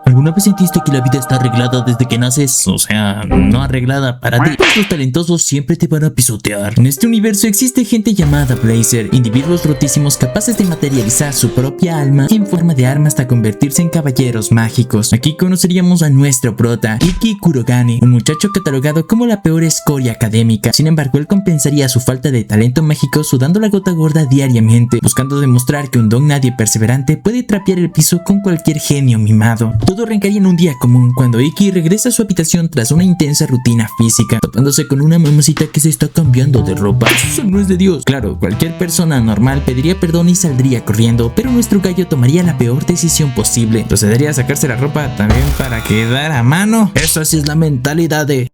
¿Alguna vez sentiste que la vida está arreglada desde que naces? O sea, no arreglada para ti. Pues los talentosos siempre te van a pisotear. En este universo existe gente llamada Blazer, individuos rotísimos capaces de materializar su propia alma en forma de arma hasta convertirse en caballeros mágicos. Aquí conoceríamos a nuestro prota, Ikki Kurogane, un muchacho catalogado como la peor escoria académica. Sin embargo, él compensaría su falta de talento mágico sudando la gota gorda diariamente, buscando demostrar que un don nadie perseverante puede trapear el piso con cualquier genio mimado. Todo arrancaría en un día común cuando Ikki regresa a su habitación tras una intensa rutina física, topándose con una mamacita que se está cambiando de ropa. Eso no es de Dios. Claro, cualquier persona normal pediría perdón y saldría corriendo, pero nuestro gallo tomaría la peor decisión posible. Procedería a sacarse la ropa también para quedar a mano. Eso sí es la mentalidad de...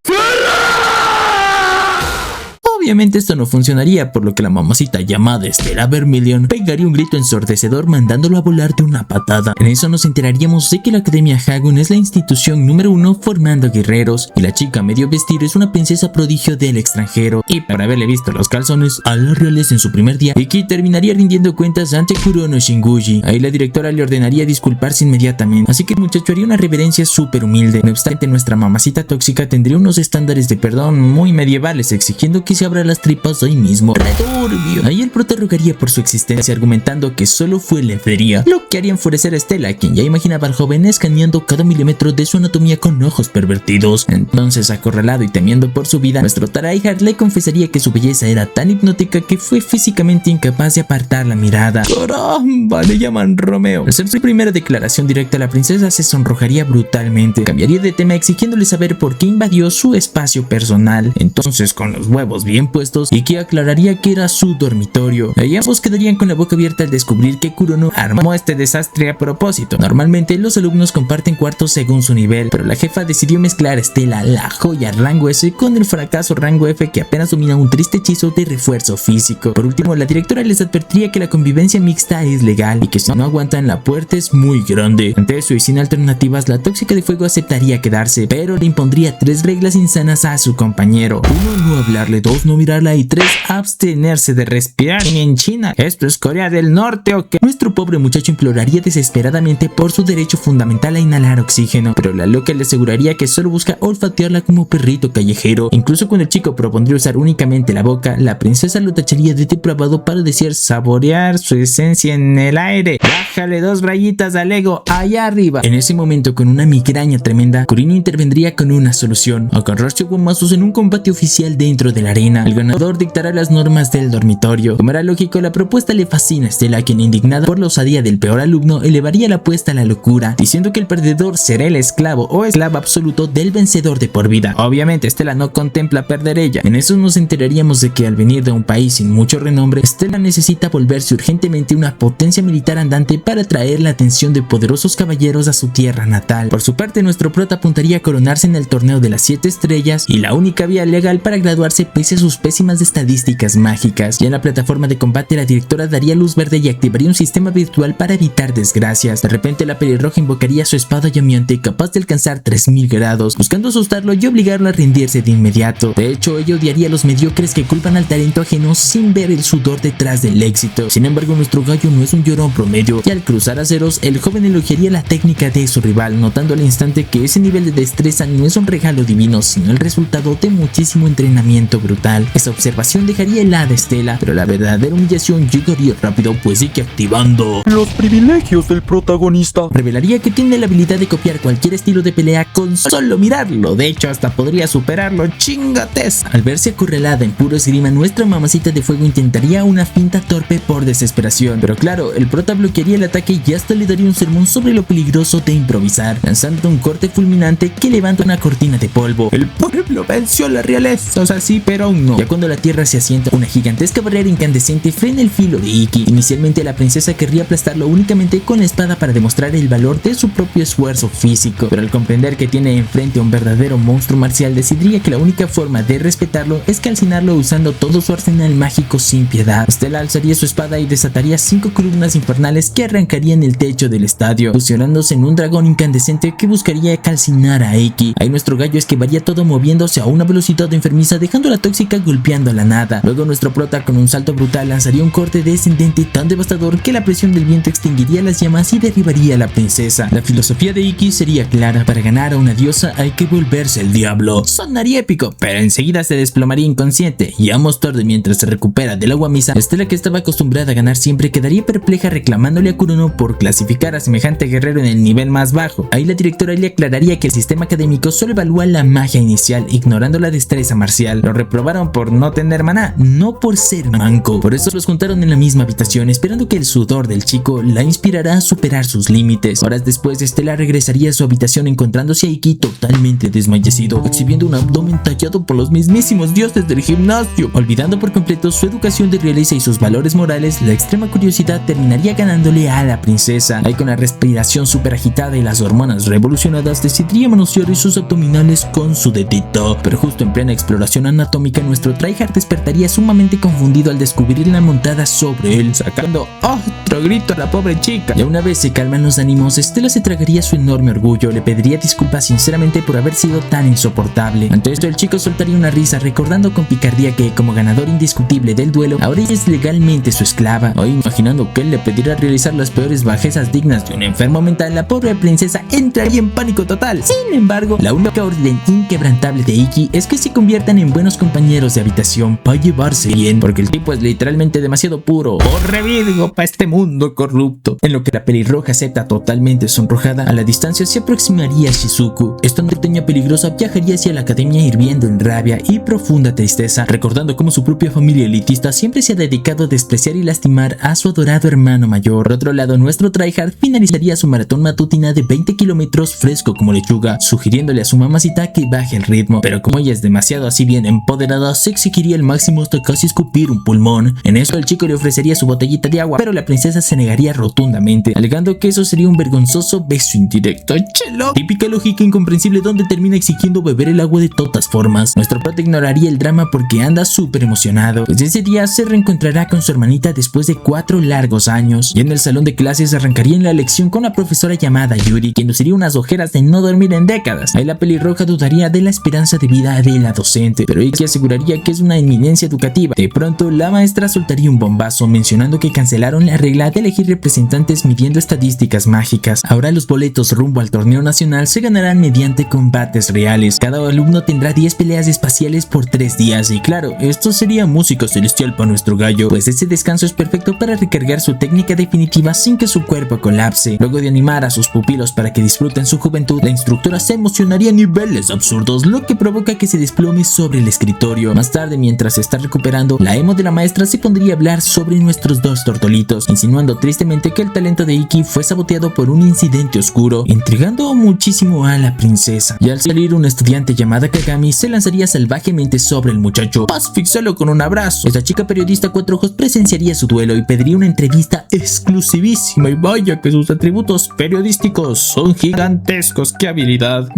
Obviamente esto no funcionaría, por lo que la mamacita llamada Estela Vermilion pegaría un grito ensordecedor mandándolo a volar de una patada. En eso nos enteraríamos de que la Academia Hagun es la institución número 1 formando guerreros, y la chica medio vestir es una princesa prodigio del extranjero. Y por haberle visto los calzones a las reales en su primer día, Ikki terminaría rindiendo cuentas ante Kurono Shinguji. Ahí la directora le ordenaría disculparse inmediatamente, así que el muchacho haría una reverencia súper humilde. No obstante, nuestra mamacita tóxica tendría unos estándares de perdón muy medievales, exigiendo que se abra las tripas hoy mismo. Returbio. Ahí el prota rogaría por su existencia, argumentando que solo fue lefrería, lo que haría enfurecer a Estela, quien ya imaginaba al joven escaneando cada milímetro de su anatomía con ojos pervertidos. Entonces, acorralado y temiendo por su vida, nuestro tryhard le confesaría que su belleza era tan hipnótica que fue físicamente incapaz de apartar la mirada. ¡Caramba! Le llaman Romeo. Al ser su primera declaración directa, la princesa se sonrojaría brutalmente, cambiaría de tema exigiéndole saber por qué invadió su espacio personal. Entonces, con los huevos bien puestos, Ikki aclararía que era su dormitorio. Ahí ambos quedarían con la boca abierta al descubrir que Kurono armó este desastre a propósito. Normalmente los alumnos comparten cuartos según su nivel, pero la jefa decidió mezclar a Estela, la joya rango S, con el fracaso rango F que apenas domina un triste hechizo de refuerzo físico. Por último, la directora les advertiría que la convivencia mixta es legal y que si no aguantan la puerta es muy grande. Ante eso y sin alternativas, la tóxica de fuego aceptaría quedarse, pero le impondría 3 reglas insanas a su compañero: 1, no hablarle; 2, no mirarla; y 3, abstenerse de respirar ni en China. ¿Esto es Corea del Norte o qué? Nuestro pobre muchacho imploraría desesperadamente por su derecho fundamental a inhalar oxígeno, pero la loca le aseguraría que solo busca olfatearla como perrito callejero. Incluso cuando el chico propondría usar únicamente la boca, la princesa lo tacharía de depravado para desear saborear su esencia en el aire. Bájale 2 rayitas al ego allá arriba. En ese momento, con una migraña tremenda, Kurino intervendría con una solución: agarrarse a guamazos en un combate oficial dentro de la arena. El ganador dictará las normas del dormitorio. Como era lógico, la propuesta le fascina a Estela, quien, indignada por la osadía del peor alumno, elevaría la apuesta a la locura, diciendo que el perdedor será el esclavo o esclava absoluto del vencedor de por vida. Obviamente, Estela no contempla perder ella. En eso nos enteraríamos de que al venir de un país sin mucho renombre, Estela necesita volverse urgentemente una potencia militar andante para atraer la atención de poderosos caballeros a su tierra natal. Por su parte, nuestro prota apuntaría a coronarse en el torneo de las 7 estrellas y la única vía legal para graduarse pese a sus pésimas estadísticas mágicas. Ya en la plataforma de combate, la directora daría luz verde y activaría un sistema virtual para evitar desgracias. De repente, la pelirroja invocaría su espada llameante, capaz de alcanzar 3000 grados, buscando asustarlo y obligarlo a rendirse de inmediato. De hecho, ella odiaría a los mediocres que culpan al talento ajeno sin ver el sudor detrás del éxito. Sin embargo, nuestro gallo no es un llorón promedio, y al cruzar a ceros, el joven elogiaría la técnica de su rival, notando al instante que ese nivel de destreza no es un regalo divino, sino el resultado de muchísimo entrenamiento brutal. Esa observación dejaría helada a Estela, pero la verdadera humillación llegaría rápido, pues sigue activando los privilegios del protagonista. Revelaría que tiene la habilidad de copiar cualquier estilo de pelea con solo mirarlo. De hecho, hasta podría superarlo. ¡Chingates! Al verse acorralada en puro esgrima, nuestra mamacita de fuego intentaría una finta torpe por desesperación, pero claro, el prota bloquearía el ataque y hasta le daría un sermón sobre lo peligroso de improvisar, lanzando un corte fulminante que levanta una cortina de polvo. El pueblo venció a la realeza, o sea, sí, pero no. Ya cuando la tierra se asienta, una gigantesca barrera incandescente frena el filo de Ikki. Inicialmente, la princesa querría aplastarlo únicamente con la espada para demostrar el valor de su propio esfuerzo físico, pero al comprender que tiene enfrente a un verdadero monstruo marcial, decidiría que la única forma de respetarlo es calcinarlo usando todo su arsenal mágico sin piedad. Estela alzaría su espada y desataría 5 columnas infernales que arrancarían el techo del estadio, fusionándose en un dragón incandescente que buscaría calcinar a Ikki. Ahí nuestro gallo esquivaría todo moviéndose a una velocidad enfermiza, dejando a la tóxica ataca golpeando a la nada. Luego nuestro prota con un salto brutal lanzaría un corte descendente tan devastador que la presión del viento extinguiría las llamas y derribaría a la princesa. La filosofía de Iki sería clara: para ganar a una diosa hay que volverse el diablo. Sonaría épico, pero enseguida se desplomaría inconsciente, y a más tarde, mientras se recupera del agua misa, Stella, que estaba acostumbrada a ganar siempre, quedaría perpleja reclamándole a Kurono por clasificar a semejante guerrero en el nivel más bajo. Ahí la directora le aclararía que el sistema académico solo evalúa la magia inicial, ignorando la destreza marcial. Lo reprobaron por no tener maná, no por ser manco. Por eso los juntaron en la misma habitación, esperando que el sudor del chico la inspirará a superar sus límites. Horas después, Stella regresaría a su habitación encontrándose a Iki totalmente desmayecido, exhibiendo un abdomen tallado por los mismísimos dioses del gimnasio. Olvidando por completo su educación de realeza y sus valores morales, la extrema curiosidad terminaría ganándole a la princesa. Ahí, con la respiración súper agitada y las hormonas revolucionadas, decidiría manosear sus abdominales con su dedito. Pero justo en plena exploración anatómica, nuestro tryhard despertaría sumamente confundido al descubrirla montada sobre él, sacando otro grito a la pobre chica. Ya una vez se calman los ánimos, Stella se tragaría su enorme orgullo, le pediría disculpas sinceramente por haber sido tan insoportable. Ante esto, el chico soltaría una risa, recordando con picardía que, como ganador indiscutible del duelo, ahora ella es legalmente su esclava. Hoy, imaginando que él le pedirá realizar las peores bajezas dignas de un enfermo mental, la pobre princesa entraría en pánico total. Sin embargo, la única orden inquebrantable de Iki es que se conviertan en buenos compañeros de habitación para llevarse bien, porque el tipo es literalmente demasiado puro o revirgo para este mundo corrupto. En lo que la pelirroja acepta totalmente sonrojada, a la distancia se aproximaría a Shizuku. Esta norteña peligrosa viajaría hacia la academia hirviendo en rabia y profunda tristeza, recordando cómo su propia familia elitista siempre se ha dedicado a despreciar y lastimar a su adorado hermano mayor. Por otro lado, nuestro tryhard finalizaría su maratón matutina de 20 kilómetros fresco como lechuga, sugiriéndole a su mamacita que baje el ritmo, pero como ella es demasiado así bien empoderada, se exigiría el máximo hasta casi escupir un pulmón. En eso, el chico le ofrecería su botellita de agua, pero la princesa se negaría rotundamente, alegando que eso sería un vergonzoso beso indirecto. ¡Chelo! Típica lógica incomprensible donde termina exigiendo beber el agua de todas formas. Nuestro prota ignoraría el drama porque anda súper emocionado, pues ese día se reencontrará con su hermanita después de 4 largos años, y en el salón de clases arrancaría en la lección con la profesora llamada Yuri, que induciría unas ojeras de no dormir en décadas. Ahí la pelirroja dudaría de la esperanza de vida de la docente, pero Iki aseguraría que es una eminencia educativa. De pronto, la maestra soltaría un bombazo mencionando que cancelaron la regla de elegir representantes midiendo estadísticas mágicas. Ahora los boletos rumbo al torneo nacional se ganarán mediante combates reales. Cada alumno tendrá 10 peleas espaciales por 3 días, y claro, esto sería música celestial para nuestro gallo, pues ese descanso es perfecto para recargar su técnica definitiva sin que su cuerpo colapse. Luego de animar a sus pupilos para que disfruten su juventud, la instructora se emocionaría a niveles absurdos, lo que provoca que se desplome sobre el escritorio. Más tarde, mientras se está recuperando, la emo de la maestra se pondría a hablar sobre nuestros dos tortolitos, insinuando tristemente que el talento de Iki fue saboteado por un incidente oscuro, intrigando muchísimo a la princesa. Y al salir, una estudiante llamada Kagami se lanzaría salvajemente sobre el muchacho, asfixiándolo con un abrazo. Esta chica periodista 4 ojos presenciaría su duelo y pediría una entrevista exclusivísima, y vaya que sus atributos periodísticos son gigantescos. ¡Qué habilidad!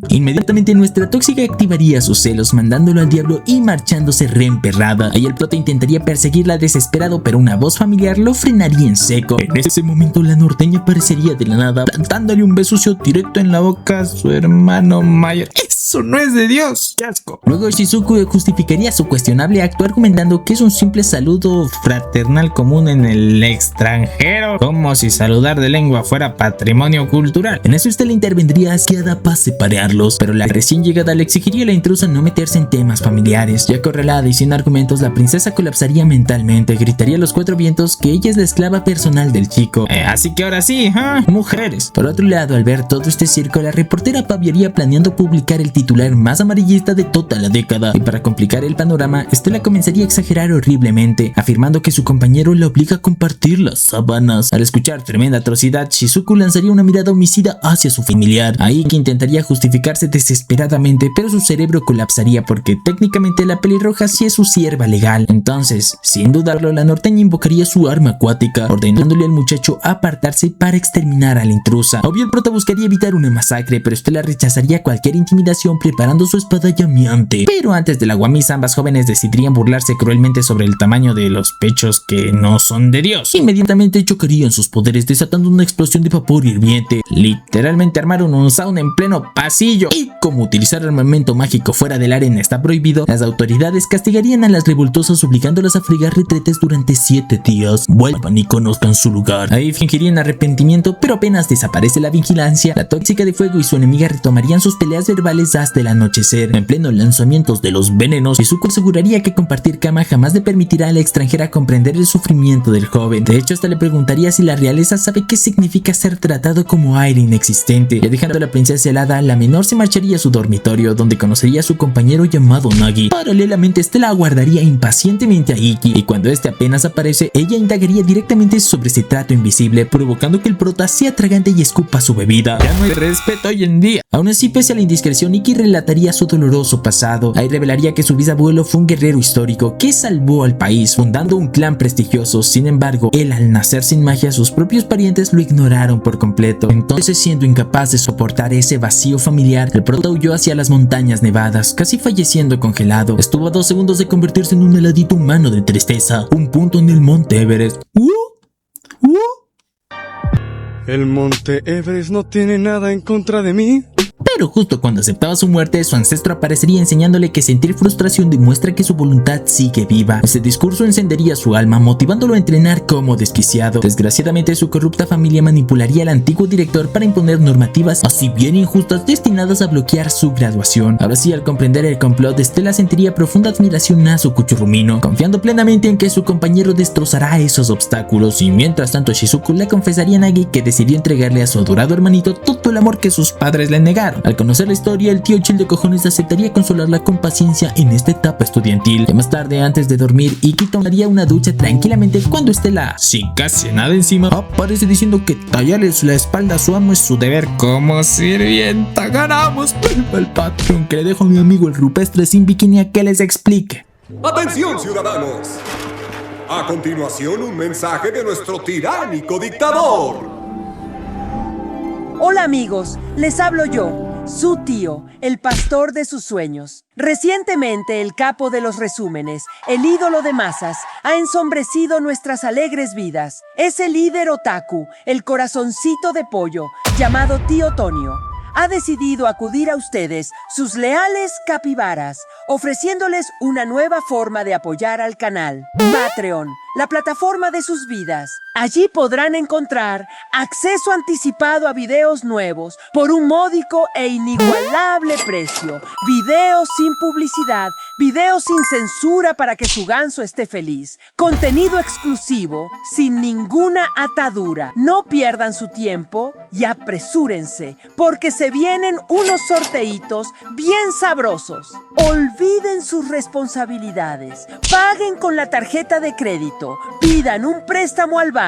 Inmediatamente nuestra tóxica activaría sus celos, mandándolo al diablo y marchándose reemperrada. Ahí el prota intentaría perseguirla desesperado, pero una voz familiar lo frenaría en seco. En ese momento, la norteña aparecería de la nada, plantándole un beso sucio directo en la boca a su hermano mayor. ¡Eso no es de Dios! ¡Qué asco! Luego Shizuku justificaría su cuestionable acto argumentando que es un simple saludo fraternal común en el extranjero, como si saludar de lengua fuera patrimonio cultural. En eso Stella intervendría asqueada para separarlos, pero la recién llegada le exigiría a la intrusa no meterse en temas familiares. Ya acorralada y sin argumentos, la princesa colapsaría mentalmente, gritaría a los 4 vientos que ella es la esclava personal del chico. Así que ahora sí, mujeres. Por otro lado, al ver todo este circo, la reportera paviaría planeando publicar el titular más amarillista de toda la década, y para complicar el panorama, Stella comenzaría a exagerar horriblemente, afirmando que su compañero la obliga a compartir las sábanas. Al escuchar tremenda atrocidad, Shizuku lanzaría una mirada homicida hacia su familiar. Ahí que intentaría justificarse desesperadamente, pero su cerebro colapsaría porque técnicamente la pelirroja sí es su sierva legal. Entonces, sin dudarlo, la norteña invocaría su arma acuática, ordenándole al muchacho apartarse para exterminar a la intrusa. Obvio, el prota buscaría evitar una masacre, pero Stella rechazaría cualquier intimidación habitación preparando su espada llameante. Pero antes de la guamisa, ambas jóvenes decidirían burlarse cruelmente sobre el tamaño de los pechos que no son de Dios. Inmediatamente chocarían sus poderes desatando una explosión de vapor hirviente. Literalmente armaron un sauna en pleno pasillo. Y como utilizar armamento mágico fuera del arena está prohibido, las autoridades castigarían a las revoltosas obligándolas a fregar retretes durante 7 días. Vuelvan y conozcan su lugar. Ahí fingirían arrepentimiento, pero apenas desaparece la vigilancia, la tóxica de fuego y su enemiga retomarían sus peleas verbales hasta el anochecer. En pleno lanzamientos de los venenos, Shizuko aseguraría que compartir cama jamás le permitirá a la extranjera comprender el sufrimiento del joven. De hecho, hasta le preguntaría si la realeza sabe qué significa ser tratado como aire inexistente. Ya dejando a la princesa helada, la menor se marcharía a su dormitorio, donde conocería a su compañero llamado Nagi. Paralelamente, Stella aguardaría impacientemente a Iki, y cuando este apenas aparece, ella indagaría directamente sobre ese trato invisible, provocando que el prota se atragante y escupa su bebida. Ya no hay respeto hoy en día. Aún así, pese a la indiscreción, Iki relataría su doloroso pasado. Ahí revelaría que su bisabuelo fue un guerrero histórico que salvó al país, fundando un clan prestigioso. Sin embargo, él, al nacer sin magia, sus propios parientes lo ignoraron por completo. Entonces, siendo incapaz de soportar ese vacío familiar, el prota huyó hacia las montañas nevadas, casi falleciendo congelado. Estuvo a 2 segundos de convertirse en un heladito humano de tristeza, un punto en el monte Everest. El monte Everest no tiene nada en contra de mí. Pero justo cuando aceptaba su muerte, su ancestro aparecería enseñándole que sentir frustración demuestra que su voluntad sigue viva. Ese discurso encendería su alma, motivándolo a entrenar como desquiciado. Desgraciadamente, su corrupta familia manipularía al antiguo director para imponer normativas así bien injustas destinadas a bloquear su graduación. Ahora sí, al comprender el complot, Stella sentiría profunda admiración a su Kuchurumino, confiando plenamente en que su compañero destrozará esos obstáculos. Y mientras tanto, Shizuko le confesaría a Nagi que decidió entregarle a su adorado hermanito todo el amor que sus padres le negaron. Al conocer la historia, el tío chill de cojones aceptaría consolarla con paciencia en esta etapa estudiantil. Y más tarde, antes de dormir, Iki tomaría una ducha tranquilamente cuando Stella, sin casi nada encima, aparece diciendo que tallarles la espalda a su amo es su deber como sirvienta. ¡Ganamos! El patrón que le dejo a mi amigo el rupestre sin bikini a que les explique. ¡Atención, ciudadanos! A continuación, un mensaje de nuestro tiránico dictador. Hola amigos, les hablo yo, su tío, el pastor de sus sueños. Recientemente el capo de los resúmenes, el ídolo de masas, ha ensombrecido nuestras alegres vidas. Es el líder otaku, el corazoncito de pollo, llamado Tío Tonio. Ha decidido acudir a ustedes, sus leales capibaras, ofreciéndoles una nueva forma de apoyar al canal. Patreon, la plataforma de sus vidas. Allí podrán encontrar acceso anticipado a videos nuevos por un módico e inigualable precio. Videos sin publicidad, videos sin censura para que su ganso esté feliz. Contenido exclusivo, sin ninguna atadura. No pierdan su tiempo y apresúrense, porque se vienen unos sorteitos bien sabrosos. Olviden sus responsabilidades. Paguen con la tarjeta de crédito. Pidan un préstamo al banco.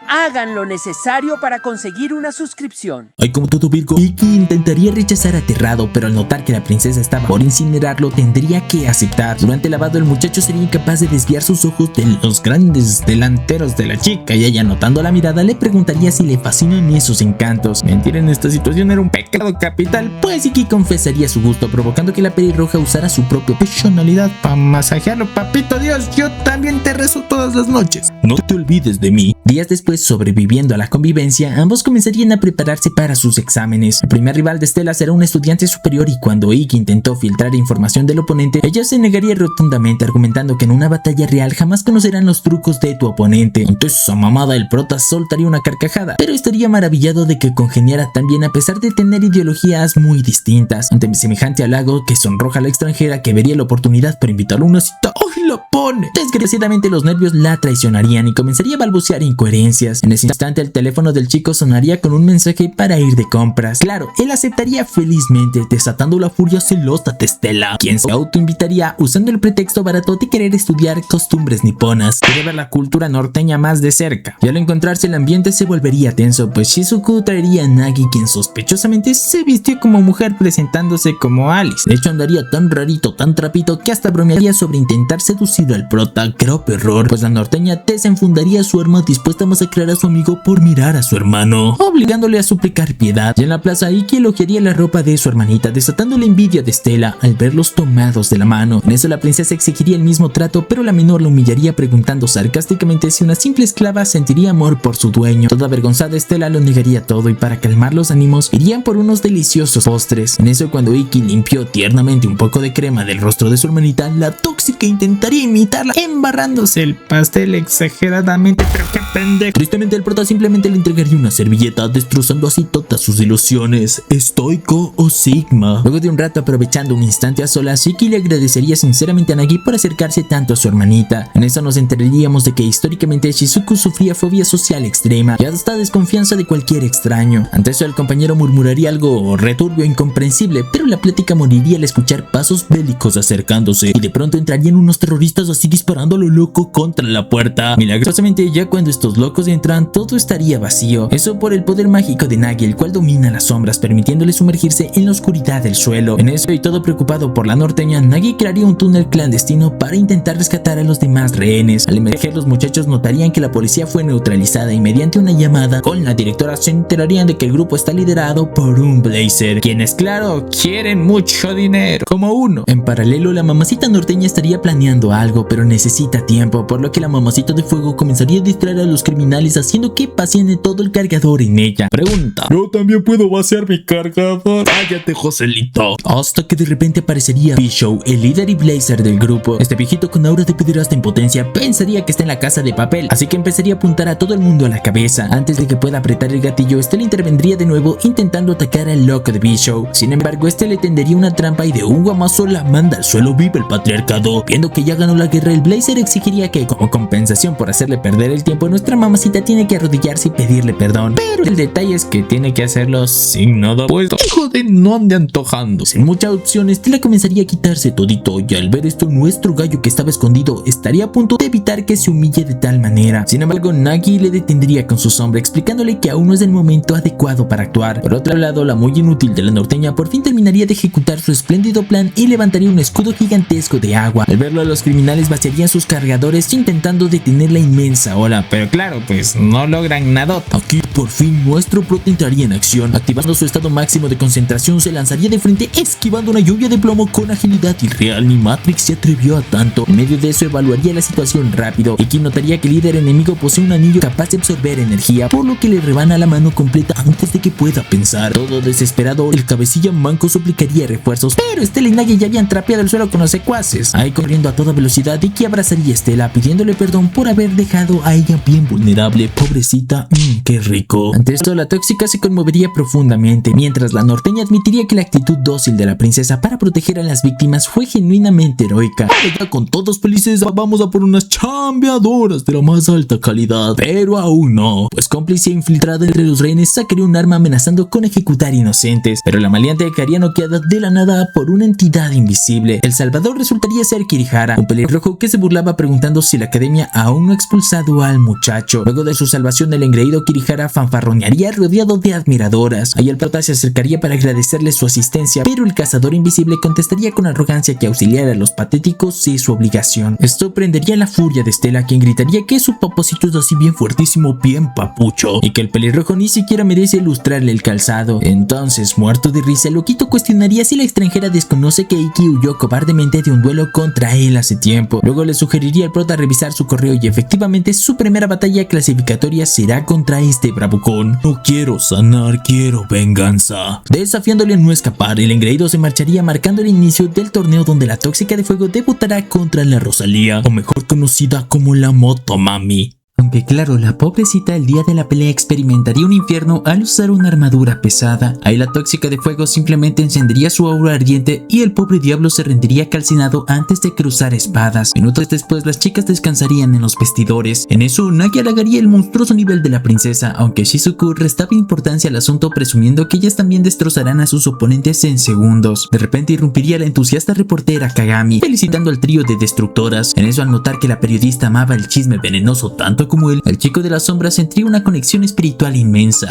Hagan lo necesario para conseguir una suscripción. Ay, como todo Virgo, Iki intentaría rechazar aterrado, pero al notar que la princesa estaba por incinerarlo, tendría que aceptar. Durante el lavado, el muchacho sería incapaz de desviar sus ojos de los grandes delanteros de la chica, y ella, notando la mirada, le preguntaría si le fascinan esos encantos. Mentir en esta situación era un pecado capital, pues Iki confesaría su gusto, provocando que la pelirroja usara su propia personalidad para masajearlo. Papito Dios, yo también te rezo todas las noches. No te olvides de mí. Días después, sobreviviendo a la convivencia, ambos comenzarían a prepararse para sus exámenes. El primer rival de Stella será un estudiante superior, y cuando Iki intentó filtrar información del oponente, ella se negaría rotundamente, argumentando que en una batalla real jamás conocerán los trucos de tu oponente. Ante esa mamada, el prota soltaría una carcajada, pero estaría maravillado de que congeniara tan bien a pesar de tener ideologías muy distintas. Ante semejante halago, que sonroja a la extranjera, que vería la oportunidad para invitarlo a una cita, ¡ay, la pone! Desgraciadamente, los nervios la traicionarían y comenzaría a balbucear incoherencias. En ese instante, el teléfono del chico sonaría con un mensaje para ir de compras. Claro, él aceptaría felizmente, desatando la furia celosa de Stella, quien se autoinvitaría usando el pretexto barato de querer estudiar costumbres niponas, quiere ver la cultura norteña más de cerca. Y al encontrarse, el ambiente se volvería tenso, pues Shizuko traería a Nagi, quien sospechosamente se vistió como mujer presentándose como Alice. De hecho, andaría tan rarito, tan trapito, que hasta bromearía sobre intentar seducir al prota. Grave error, pues la norteña desenfundaría su arma dispuesta dispuesta a masacrar a su amigo por mirar a su hermano, obligándole a suplicar piedad. Y en la plaza, Iki elogiaría la ropa de su hermanita, desatando la envidia de Stella al verlos tomados de la mano. En eso la princesa exigiría el mismo trato, pero la menor la humillaría preguntando sarcásticamente si una simple esclava sentiría amor por su dueño. Toda avergonzada, Stella lo negaría todo y para calmar los ánimos irían por unos deliciosos postres. En eso, cuando Iki limpió tiernamente un poco de crema del rostro de su hermanita, la tóxica intentaría imitarla embarrándose el pastel exageradamente, pero qué pendejo. Tristemente, el prota simplemente le entregaría una servilleta, destrozando así todas sus ilusiones. ¿Estoico o Sigma? Luego de un rato, aprovechando un instante a solas, Iki le agradecería sinceramente a Nagi por acercarse tanto a su hermanita. En eso nos enteraríamos de que históricamente Shizuku sufría fobia social extrema y hasta desconfianza de cualquier extraño. Ante eso, el compañero murmuraría algo returbio e incomprensible, pero la plática moriría al escuchar pasos bélicos acercándose, y de pronto entrarían unos terroristas así disparando a lo loco contra la puerta. Milagrosamente, ya cuando estos locos entran, todo estaría vacío. Eso por el poder mágico de Nagi, el cual domina las sombras, permitiéndole sumergirse en la oscuridad del suelo. En eso, y todo preocupado por la norteña, Nagi crearía un túnel clandestino para intentar rescatar a los demás rehenes. Al emerger, los muchachos notarían que la policía fue neutralizada y mediante una llamada con la directora se enterarían de que el grupo está liderado por un Blazer, quienes claro, quieren mucho dinero, como uno. En paralelo, la mamacita norteña estaría planeando algo, pero necesita tiempo, por lo que la mamacita de fuego comenzaría a distraer a los criminales haciendo que pasen todo el cargador en ella. Pregunta: Yo también puedo vaciar mi cargador. Cállate, Joselito. Hasta que de repente aparecería P-Show, el líder y Blazer del grupo. Este viejito con aura de pederasta en potencia pensaría que está en la casa de papel, así que empezaría a apuntar a todo el mundo a la cabeza. Antes de que pueda apretar el gatillo, Stella intervendría de nuevo intentando atacar al loco de P-Show. Sin embargo, este le tendería una trampa y de un guamazo la manda al suelo. Viva el patriarcado. Viendo que ya ganó la guerra, el Blazer exigiría que, como compensación por hacerle perder el tiempo, nuestra mamacita tiene que arrodillarse y pedirle perdón. Pero el detalle es que tiene que hacerlo sin nada puesto. Hijo de no ande antojando. Sin mucha opción, Stella comenzaría a quitarse todito, y al ver esto, nuestro gallo que estaba escondido estaría a punto de evitar que se humille de tal manera. Sin embargo, Nagi le detendría con su sombra, explicándole que aún no es el momento adecuado para actuar. Por otro lado, la muy inútil de la norteña por fin terminaría de ejecutar su espléndido plan y levantaría un escudo gigantesco de agua. Al verlo, los criminales vaciarían sus cargadores intentando detener la inmensa ola, pero claro, pues no logran nada. Aquí por fin nuestro prota entraría en acción. Activando su estado máximo de concentración, se lanzaría de frente esquivando una lluvia de plomo con agilidad irreal. Ni Matrix se atrevió a tanto. En medio de eso, evaluaría la situación rápido. Iki notaría que el líder enemigo posee un anillo capaz de absorber energía, por lo que le rebana la mano completa antes de que pueda pensar. Todo desesperado, el cabecilla manco suplicaría refuerzos, pero Stella y Nagi ya habían trapeado el suelo con los secuaces. Ahí, corriendo a toda velocidad, Iki abrazaría a Stella pidiéndole perdón por haber dejado a ella bien vulnerable. Pobrecita, qué rico. Ante esto, la tóxica se conmovería profundamente, mientras la norteña admitiría que la actitud dócil de la princesa para proteger a las víctimas fue genuinamente heroica. Pero ya con todos felices, vamos a por unas chambeadoras de la más alta calidad. Pero aún no, pues cómplice infiltrada entre los rehenes sacaría un arma amenazando con ejecutar inocentes, pero la maleante caería noqueada de la nada por una entidad invisible. El salvador resultaría ser Kirihara, un pelirrojo que se burlaba preguntando si la academia aún no ha expulsado al muchacho. Luego de su salvación, el engreído Kirihara fanfarronearía rodeado de admiradoras. Ahí el prota se acercaría para agradecerle su asistencia, pero el cazador invisible contestaría con arrogancia que auxiliar a los patéticos es su obligación. Esto prendería la furia de Stella, quien gritaría que su papacito es así bien fuertísimo, bien papucho, y que el pelirrojo ni siquiera merece ilustrarle el calzado. Entonces, muerto de risa, el loquito cuestionaría si la extranjera desconoce que Iki huyó cobardemente de un duelo contra él hace tiempo. Luego le sugeriría al prota revisar su correo y efectivamente su primera batalla clasificatoria será contra este bravucón. No quiero sanar, quiero venganza. Desafiándole a no escapar, el engreído se marcharía marcando el inicio del torneo donde la tóxica de fuego debutará contra la Rosalía, o mejor conocida como la Motomami. Aunque claro, la pobrecita el día de la pelea experimentaría un infierno al usar una armadura pesada. Ahí la tóxica de fuego simplemente encendería su aura ardiente y el pobre diablo se rendiría calcinado antes de cruzar espadas. Minutos después, las chicas descansarían en los vestidores. En eso, Nagi halagaría el monstruoso nivel de la princesa, aunque Shizuku restaba importancia al asunto presumiendo que ellas también destrozarán a sus oponentes en segundos. De repente irrumpiría la entusiasta reportera Kagami, felicitando al trío de destructoras. En eso, al notar que la periodista amaba el chisme venenoso tanto tanto como él, el chico de las sombras sentía una conexión espiritual inmensa,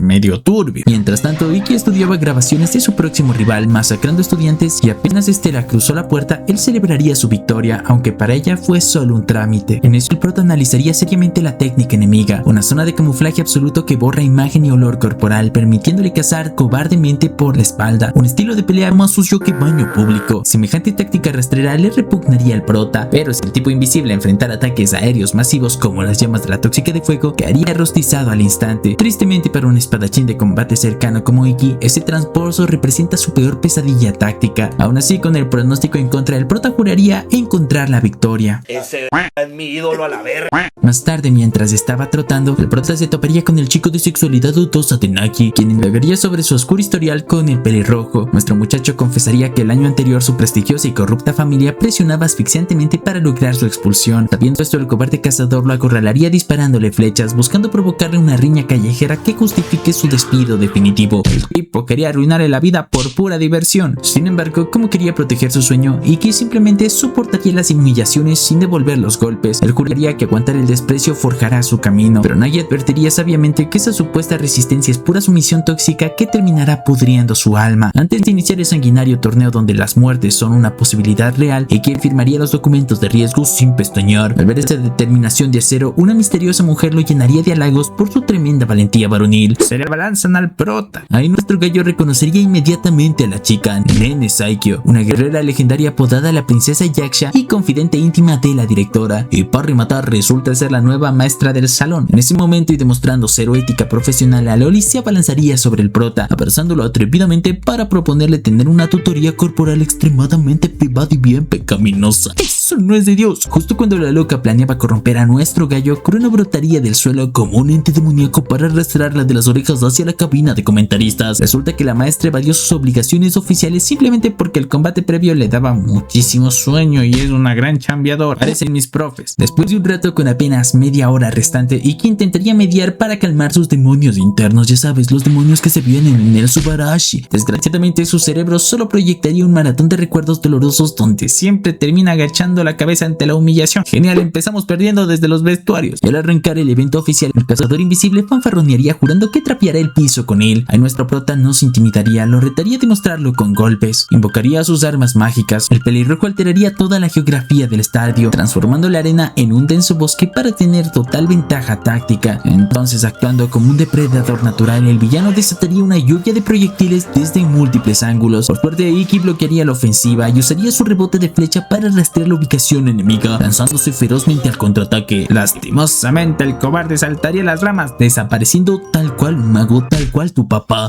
medio turbio. Mientras tanto, Iki estudiaba grabaciones de su próximo rival, masacrando estudiantes, y apenas Estela cruzó la puerta, él celebraría su victoria, aunque para ella fue solo un trámite. En eso el prota analizaría seriamente la técnica enemiga, una zona de camuflaje absoluto que borra imagen y olor corporal, permitiéndole cazar cobardemente por la espalda, un estilo de pelea más sucio que baño público. Semejante táctica rastrera le repugnaría al prota, pero si el tipo invisible enfrentara ataques aéreos masivos como las llamas de la tóxica de fuego, quedaría rostizado al instante. Tristemente para un espadachín de combate cercano como Iki, ese transborso representa su peor pesadilla táctica. Aún así, con el pronóstico en contra, el prota juraría encontrar la victoria. Ese es mi ídolo a la verga. Más tarde, mientras estaba trotando, el prota se toparía con el chico de sexualidad dudosa de Naki, quien indagaría sobre su oscuro historial con el pelirrojo. Nuestro muchacho confesaría que el año anterior su prestigiosa y corrupta familia presionaba asfixiantemente para lograr su expulsión. Sabiendo esto, el cobarde cazador lo acorralaría disparándole flechas, buscando provocarle una riña callejera que justifique su despido definitivo. El tipo quería arruinarle la vida por pura diversión. Sin embargo, como quería proteger su sueño, Iki simplemente soportaría las humillaciones sin devolver los golpes. Él juraría que aguantar el desprecio forjará su camino, pero Nagi advertiría sabiamente que esa supuesta resistencia es pura sumisión tóxica que terminará pudriendo su alma. Antes de iniciar el sanguinario torneo donde las muertes son una posibilidad real, Iki firmaría los documentos de riesgo sin pestañear. Al ver esta determinación de acero, una misteriosa mujer lo llenaría de halagos por su tremenda valentía varonil. Se le balanzan al prota. Ahí nuestro gallo reconocería inmediatamente a la chica Nene Saikyo, una guerrera legendaria apodada la princesa Yaksha y confidente íntima de la directora, y para rematar resulta ser la nueva maestra del salón. En ese momento, y demostrando cero ética profesional, a Loli se abalanzaría sobre el prota, abrazándolo atrevidamente para proponerle tener una tutoría corporal extremadamente privada y bien pecaminosa. Eso no es de Dios. Justo cuando la loca planeaba corromper a nuestro gallo, Kurono brotaría del suelo como un ente demoníaco para arrastrarla de las orejas hacia la cabina de comentaristas. Resulta que la maestra evadió sus obligaciones oficiales simplemente porque el combate previo le daba muchísimo sueño y es una gran chambeadora. Parecen mis profes. Después de un rato con apenas media hora restante, Iki intentaría mediar para calmar sus demonios internos, ya sabes, los demonios que se vienen en el Subarashi. Desgraciadamente, su cerebro solo proyectaría un maratón de recuerdos dolorosos donde siempre termina agachando la cabeza ante la humillación. Genial, empezamos perdiendo desde los vestuarios. Y al arrancar el evento oficial, el cazador invisible fanfarronearía jurando que trapeará el piso con él. Ahí nuestro prota no se intimidaría, lo retaría a demostrarlo con golpes. Invocaría sus armas mágicas. El pelirrojo alteraría toda la geografía del estadio, transformando la arena en un denso bosque para tener total ventaja táctica. Entonces, actuando como un depredador natural, el villano desataría una lluvia de proyectiles desde múltiples ángulos. Por suerte, Iki bloquearía la ofensiva y usaría su rebote de flecha para rastrear la ubicación enemiga, lanzándose ferozmente al contraataque. Lastimosamente, el cobarde saltaría las ramas, desapareciendo tal cual un mago, tal cual tu papá.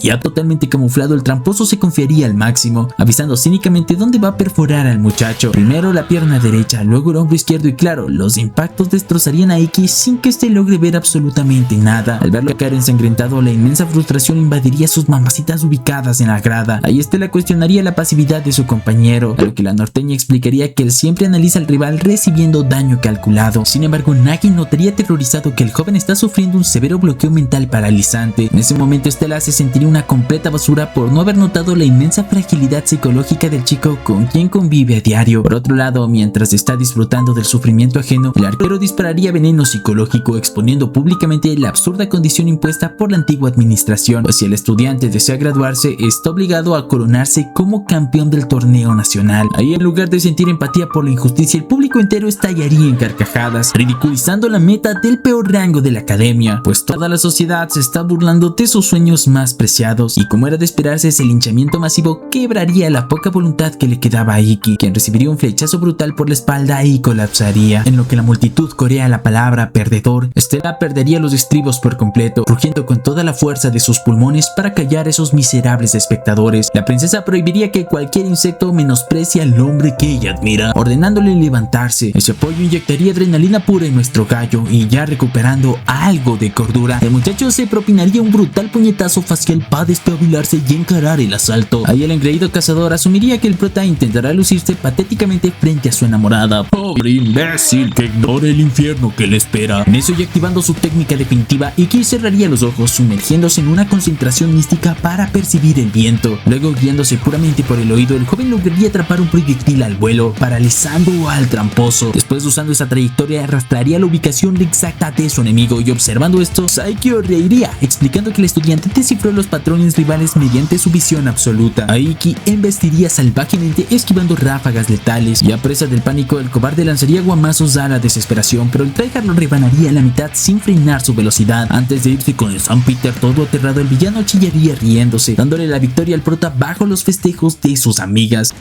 Ya totalmente camuflado, el tramposo se confiaría al máximo, avisando cínicamente dónde va a perforar al muchacho. Primero la pierna derecha, luego el hombro izquierdo y claro, los impactos destrozarían a Iki sin que este logre ver absolutamente nada. Al verlo caer ensangrentado, la inmensa frustración invadiría sus mamacitas ubicadas en la grada. Ahí Estela cuestionaría la pasividad de su compañero, a lo que la norteña explicaría que él siempre analiza al rival recibiendo daño calculado. Sin embargo, Nagi notaría aterrorizado que el joven está sufriendo un severo bloqueo mental paralizante. En ese momento, Estela se sentiría una completa basura por no haber notado la inmensa fragilidad psicológica del chico con quien convive a diario. Por otro lado, mientras está disfrutando del sufrimiento ajeno, el arquero dispararía veneno psicológico, exponiendo públicamente la absurda condición impuesta por la antigua administración, pues si el estudiante desea graduarse, está obligado a coronarse como campeón del torneo nacional. Ahí, en lugar de sentir empatía por la injusticia, el público entero estallaría en carcajadas, ridiculizando la meta del peor rango de la academia, pues toda la sociedad se está burlando de sus sueños más preciados. Y como era de esperarse, ese linchamiento masivo quebraría la poca voluntad que le quedaba a Iki, quien recibiría un flechazo brutal por la espalda y colapsaría. En lo que la multitud corea la palabra perdedor, Estela perdería los estribos por completo, rugiendo con toda la fuerza de sus pulmones para callar a esos miserables espectadores. La princesa prohibiría que cualquier insecto menosprecie al hombre que ella admira, ordenándole levantarse. Ese apoyo inyectaría adrenalina pura en nuestro gallo, y ya recuperando algo de cordura, el muchacho se propinaría un brutal puñetazo facial capaz de espabilarse y encarar el asalto. Ahí el engreído cazador asumiría que el prota intentará lucirse patéticamente frente a su enamorada. Pobre imbécil, que ignore el infierno que le espera. En eso, y activando su técnica definitiva, Iki cerraría los ojos, sumergiéndose en una concentración mística para percibir el viento. Luego, guiándose puramente por el oído, el joven lograría atrapar un proyectil al vuelo, paralizando al tramposo. Después, usando esa trayectoria, arrastraría la ubicación exacta de su enemigo, y observando esto, Saikyo reiría, explicando que el estudiante descifró los patrones rivales mediante su visión absoluta. Iki embestiría salvajemente, esquivando ráfagas letales, y a presa del pánico, el cobarde lanzaría guamazos a la desesperación, pero el tryhard lo rebanaría a la mitad sin frenar su velocidad. Antes de irse con el San Peter todo aterrado, el villano chillaría riéndose, dándole la victoria al prota bajo los festejos de sus amigas.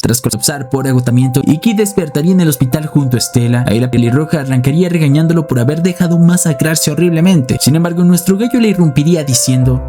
Tras colapsar por agotamiento, Iki despertaría en el hospital junto a Stella. Ahí la pelirroja arrancaría regañándolo por haber dejado masacrarse horriblemente. Sin embargo, nuestro gallo le irrumpiría diciendo: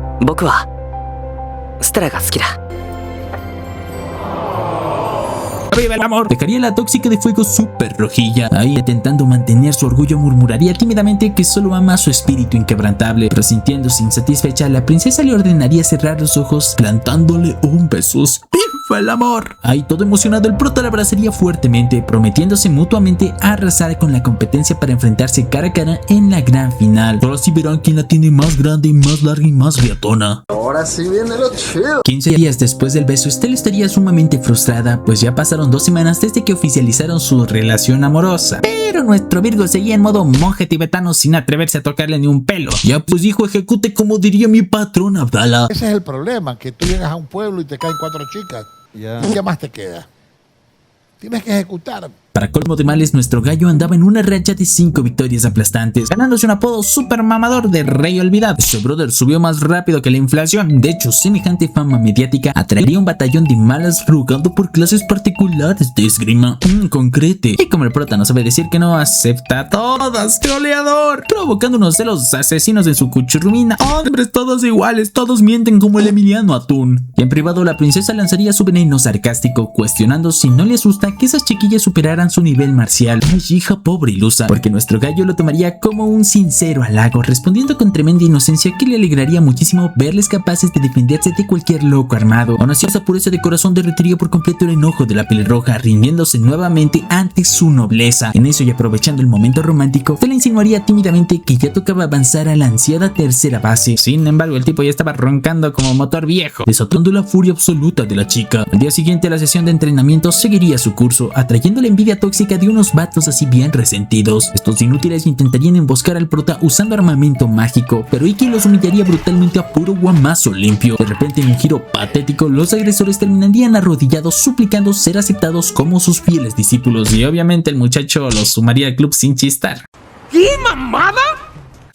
¡viva el amor! Dejaría la tóxica de fuego súper rojilla. Ahí, intentando mantener su orgullo, murmuraría tímidamente que solo ama a su espíritu inquebrantable. Pero sintiéndose insatisfecha, la princesa le ordenaría cerrar los ojos, plantándole un beso. ¡Viva el amor! Ahí, todo emocionado, el prota la abrazaría fuertemente, prometiéndose mutuamente arrasar con la competencia para enfrentarse cara a cara en la gran final. Solo así verán quién la tiene más grande, más larga y más riatona. Ahora sí viene lo chido. 15 días después del beso, Stella estaría sumamente frustrada, pues ya pasaron 2 semanas desde que oficializaron su relación amorosa. Pero nuestro Virgo seguía en modo monje tibetano sin atreverse a tocarle ni un pelo. Ya pues, hijo, ejecute como diría mi patrón Abdala. Ese es el problema, que tú llegas a un pueblo y te caen 4 chicas. ¿Y qué más te queda? Tienes que ejecutar. Para colmo de males, nuestro gallo andaba en una racha de 5 victorias aplastantes, ganándose un apodo super mamador de rey olvidado. Su brother subió más rápido que la inflación. De hecho, semejante fama mediática atraería un batallón de malas rogando por clases particulares de esgrima. Concrete. Y como el prota no sabe decir que no, acepta todas. ¡Goleador! Provocando unos celos asesinos en su cuchurrumina. Hombres todos iguales, todos mienten como el Emiliano Atún. Y en privado, la princesa lanzaría su veneno sarcástico, cuestionando si no le asusta que esas chiquillas superaran su nivel marcial. Ay, hija pobre ilusa, porque nuestro gallo lo tomaría como un sincero halago, respondiendo con tremenda inocencia que le alegraría muchísimo verles capaces de defenderse de cualquier loco armado. Aún así, esa pureza de corazón derretiría por completo el enojo de la pelirroja, rindiéndose nuevamente ante su nobleza. En eso, y aprovechando el momento romántico, se le insinuaría tímidamente que ya tocaba avanzar a la ansiada tercera base. Sin embargo, el tipo ya estaba roncando como motor viejo, desatando la furia absoluta de la chica. Al día siguiente, la sesión de entrenamiento seguiría su curso, atrayendo la envidia tóxica de unos vatos así bien resentidos. Estos inútiles intentarían emboscar al prota usando armamento mágico, pero Iki los humillaría brutalmente a puro guamazo limpio. De repente, en un giro patético, los agresores terminarían arrodillados suplicando ser aceptados como sus fieles discípulos, y obviamente el muchacho los sumaría al club sin chistar. ¿Qué mamada?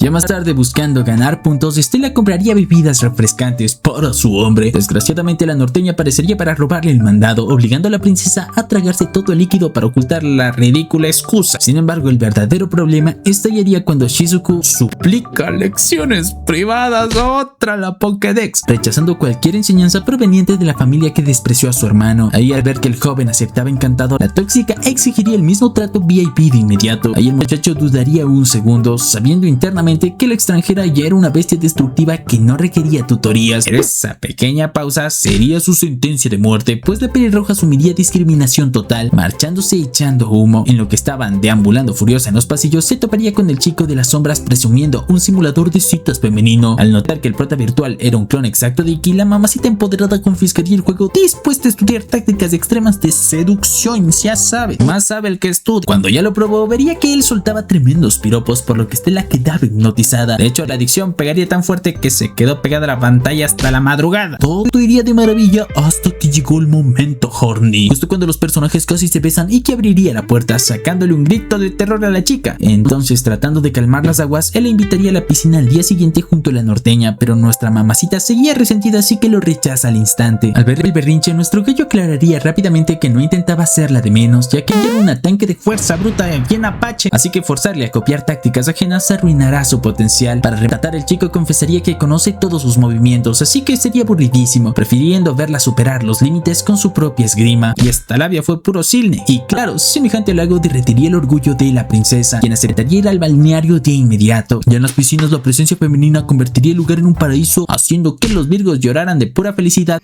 Ya más tarde, buscando ganar puntos, Stella compraría bebidas refrescantes para su hombre. Desgraciadamente, la norteña aparecería para robarle el mandado, obligando a la princesa a tragarse todo el líquido para ocultar la ridícula excusa. Sin embargo, el verdadero problema estallaría cuando Shizuku suplica lecciones privadas, otra la Pokédex, rechazando cualquier enseñanza proveniente de la familia que despreció a su hermano. Ahí, al ver que el joven aceptaba encantado, la tóxica exigiría el mismo trato VIP de inmediato. Ahí el muchacho dudaría un segundo, sabiendo internamente que la extranjera ya era una bestia destructiva que no requería tutorías. Pero esa pequeña pausa sería su sentencia de muerte, pues la pelirroja asumiría discriminación total, marchándose echando humo. En lo que estaban deambulando furiosa en los pasillos, se toparía con el chico de las sombras presumiendo un simulador de citas femenino. Al notar que el prota virtual era un clon exacto de Iki, la mamacita empoderada confiscaría el juego, dispuesta a estudiar tácticas extremas de seducción. Ya sabe, más sabe el que estudia. Cuando ya lo probó, vería que él soltaba tremendos piropos, por lo que Stella quedaba hipnotizada. De hecho, la adicción pegaría tan fuerte que se quedó pegada a la pantalla hasta la madrugada. Todo iría de maravilla hasta que llegó el momento horny. Justo cuando los personajes casi se besan, y que abriría la puerta, sacándole un grito de terror a la chica. Entonces, tratando de calmar las aguas, él la invitaría a la piscina al día siguiente junto a la norteña, pero nuestra mamacita seguía resentida, así que lo rechaza al instante. Al ver el berrinche, nuestro gallo aclararía rápidamente que no intentaba hacerla de menos, ya que ella era un tanque de fuerza bruta bien apache, así que forzarle a copiar tácticas ajenas arruinará su potencial. Para rematar, el chico confesaría que conoce todos sus movimientos, así que sería aburridísimo, prefiriendo verla superar los límites con su propia esgrima. Y esta labia fue puro cisne, y claro, semejante halago derretiría el orgullo de la princesa, quien aceptaría ir al balneario de inmediato. Ya en las piscinas la presencia femenina convertiría el lugar en un paraíso, haciendo que los virgos lloraran de pura felicidad.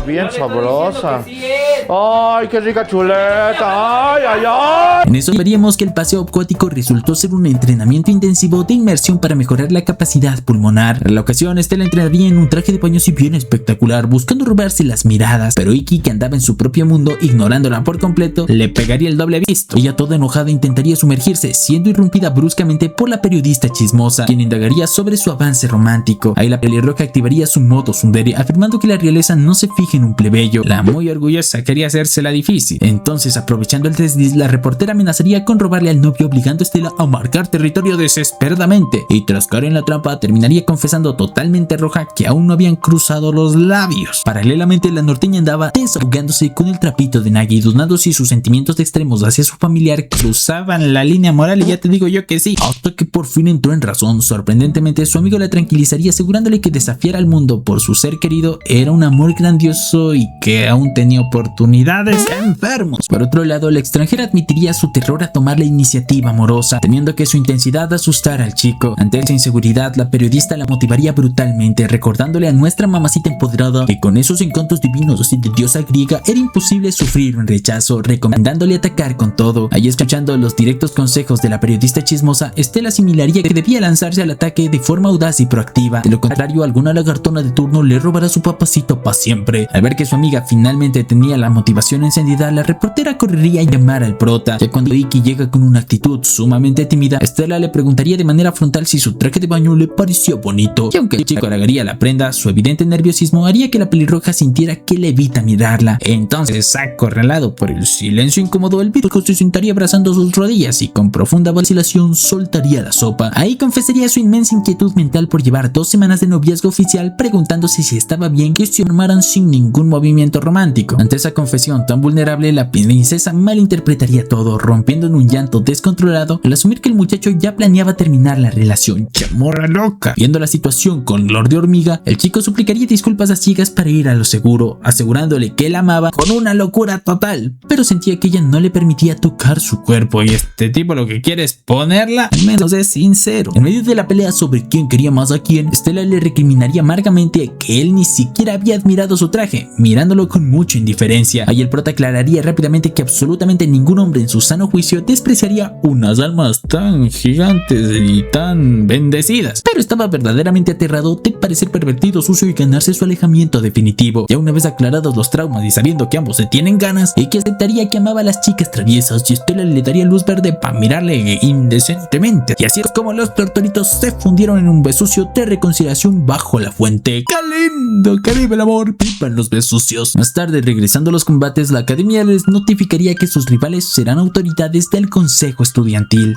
Bien sabrosa. Ay, qué rica chuleta. Ay, ay, ay. En eso veríamos que el paseo acuático resultó ser un entrenamiento intensivo de inmersión para mejorar la capacidad pulmonar. En la ocasión, Stella entrenaría en un traje de baño si bien espectacular, buscando robarse las miradas, pero Iki, que andaba en su propio mundo, ignorándola por completo, le pegaría el doble visto. Ella, toda enojada, intentaría sumergirse, siendo irrumpida bruscamente por la periodista chismosa, quien indagaría sobre su avance romántico. Ahí la pelirroja activaría su modo tsundere, afirmando que la realeza no se fija en un plebeyo. La muy orgullosa quería hacérsela difícil. Entonces, aprovechando el desliz, la reportera amenazaría con robarle al novio, obligando a Stella a marcar territorio desesperadamente. Y tras caer en la trampa, terminaría confesando totalmente roja que aún no habían cruzado los labios. Paralelamente, la norteña andaba desahogándose con el trapito de Nagi, dudando si sus sentimientos extremos hacia su familiar cruzaban la línea moral, y ya te digo yo que sí. Hasta que por fin entró en razón. Sorprendentemente, su amigo la tranquilizaría, asegurándole que desafiar al mundo por su ser querido era un amor grandioso y que aún tenía oportunidades enfermos. Por otro lado, la extranjera admitiría su terror a tomar la iniciativa amorosa, temiendo que su intensidad asustara al chico. Ante esa inseguridad, la periodista la motivaría brutalmente, recordándole a nuestra mamacita empoderada que con esos encantos divinos y de diosa griega era imposible sufrir un rechazo, recomendándole atacar con todo. Ahí, escuchando los directos consejos de la periodista chismosa, Stella asimilaría que debía lanzarse al ataque de forma audaz y proactiva. De lo contrario, alguna lagartona de turno le robará su papacito para siempre. Al ver que su amiga finalmente tenía la motivación encendida, la reportera correría a llamar al prota. Ya cuando Iki llega con una actitud sumamente tímida, Stella le preguntaría de manera frontal si su traje de baño le pareció bonito. Y aunque el chico halagaría la prenda, su evidente nerviosismo haría que la pelirroja sintiera que le evita mirarla. Entonces, acorralado por el silencio incómodo, el virgo se sentaría abrazando sus rodillas y con profunda vacilación soltaría la sopa. Ahí confesaría su inmensa inquietud mental por llevar 2 semanas de noviazgo oficial, preguntándose si estaba bien que se armaran sin ningún movimiento romántico. Ante esa confesión tan vulnerable, la princesa malinterpretaría todo, rompiendo en un llanto descontrolado al asumir que el muchacho ya planeaba terminar la relación. ¡Chamorra loca! Viendo la situación con color de hormiga, el chico suplicaría disculpas a ciegas para ir a lo seguro, asegurándole que la amaba con una locura total, pero sentía que ella no le permitía tocar su cuerpo, y este tipo lo que quiere es ponerla, al menos es sincero. En medio de la pelea sobre quién quería más a quién, Stella le recriminaría amargamente que él ni siquiera había admirado su traje, mirándolo con mucha indiferencia. Ahí el prota aclararía rápidamente que absolutamente ningún hombre en su sano juicio despreciaría unas almas tan gigantes y tan bendecidas, pero estaba verdaderamente aterrado de parecer pervertido, sucio y ganarse su alejamiento definitivo. Ya una vez aclarados los traumas y sabiendo que ambos se tienen ganas, y que aceptaría que amaba a las chicas traviesas, y Stella le daría luz verde para mirarle indecentemente. Y así es como los tortoritos se fundieron en un besucio de reconciliación bajo la fuente. ¡Qué lindo! ¡Que vive el amor! ¡Vivan los besucios! Más tarde, regresando a los combates, la academia les notificaría que sus rivales serán autoridades del consejo estudiantil.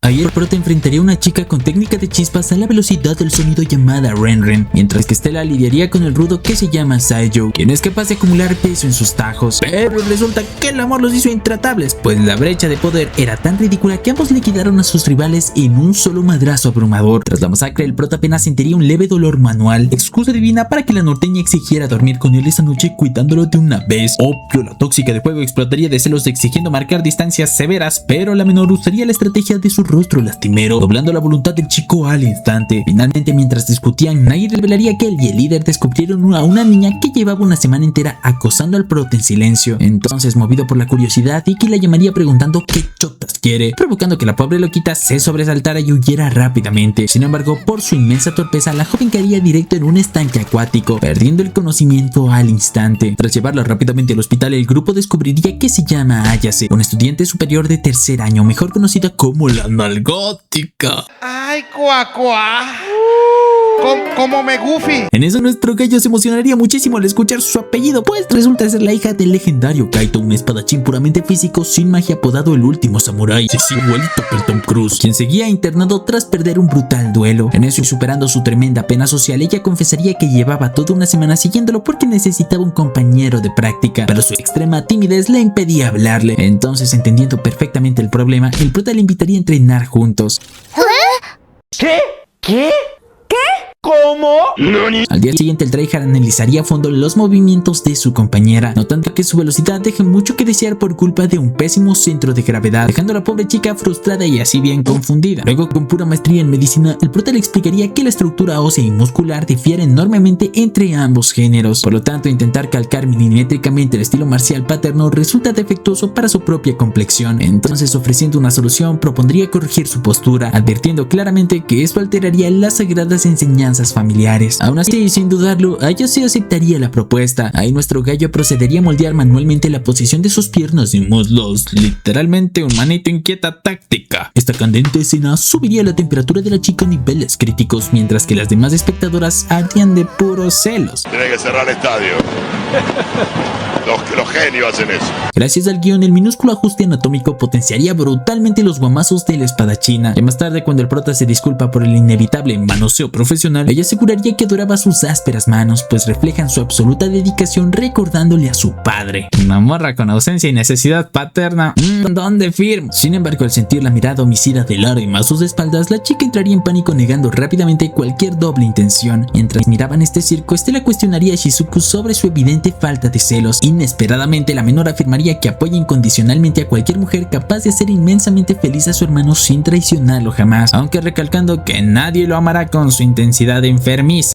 Ahí el prota enfrentaría a una chica con técnica de chispas a la velocidad del sonido llamada Renren, mientras que Stella lidiaría con el rudo que se llama Saijo, quien es capaz de acumular peso en sus tajos. Pero resulta que el amor los hizo intratables, pues la brecha de poder era tan ridícula que ambos liquidaron a sus rivales en un solo madrazo abrumador. Tras la masacre, el prota apenas sentiría un leve dolor manual, excusa divina para que la norteña exigiera dormir con él esa noche, cuidándolo de una vez. Obvio, la tóxica de fuego explotaría de celos, exigiendo marcar distancias severas, pero la menor usaría la estrategia de su rostro lastimero, doblando la voluntad del chico al instante. Finalmente, mientras discutían, Nagi revelaría que él y el líder descubrieron a una niña que llevaba una semana entera acosando al prota en silencio. Entonces, movido por la curiosidad, Iki la llamaría preguntando qué chotas quiere, provocando que la pobre loquita se sobresaltara y huyera rápidamente. Sin embargo, por su inmensa torpeza, la joven caería directo en un estanque acuático, perdiendo el conocimiento al instante. Tras llevarla rápidamente al hospital, el grupo descubriría que se llama Ayase, una estudiante superior de 3er año, mejor conocida como la nalgótica. Ay, cuá, cuá. Como me Goofy. En eso nuestro gallo se emocionaría muchísimo al escuchar su apellido, pues resulta ser la hija del legendario Kaito, un espadachín puramente físico sin magia apodado el último samurái, sí, igualito que el Tom Cruise, quien seguía internado tras perder un brutal duelo. En eso y superando su tremenda pena social, ella confesaría que llevaba toda una semana siguiéndolo porque necesitaba un compañero de práctica, pero su extrema timidez le impedía hablarle. Entonces, entendiendo perfectamente el problema, el prota le invitaría a entrenar juntos. ¿Qué? ¿Cómo? Al día siguiente el tryhard analizaría a fondo los movimientos de su compañera, notando que su velocidad deja mucho que desear por culpa de un pésimo centro de gravedad, dejando a la pobre chica frustrada y así bien confundida. Luego, con pura maestría en medicina, el prota le explicaría que la estructura ósea y muscular difiere enormemente entre ambos géneros. Por lo tanto, intentar calcar milimétricamente el estilo marcial paterno resulta defectuoso para su propia complexión. Entonces, ofreciendo una solución, propondría corregir su postura, advirtiendo claramente que esto alteraría las sagradas enseñanzas familiares. Aún así, sin dudarlo, ella sí aceptaría la propuesta. Ahí nuestro gallo procedería a moldear manualmente la posición de sus piernas y muslos, literalmente un manito inquieta táctica. Esta candente escena subiría la temperatura de la chica a niveles críticos, mientras que las demás espectadoras ardían de puros celos. Tiene que cerrar el estadio. Los genios hacen eso. Gracias al guión, el minúsculo ajuste anatómico potenciaría brutalmente los guamazos de la espadachina. Y más tarde, cuando el prota se disculpa por el inevitable manoseo profesional, ella aseguraría que adoraba sus ásperas manos, pues reflejan su absoluta dedicación recordándole a su padre. Una morra con ausencia y necesidad paterna. ¿Dónde firmo? Sin embargo, al sentir la mirada homicida de Lara y a sus espaldas, la chica entraría en pánico negando rápidamente cualquier doble intención. Mientras miraban este circo, Stella cuestionaría a Shizuku sobre su evidente falta de celos. Inesperadamente, la menor afirmaría que apoya incondicionalmente a cualquier mujer capaz de hacer inmensamente feliz a su hermano sin traicionarlo jamás, aunque recalcando que nadie lo amará con su intensidad enfermiza.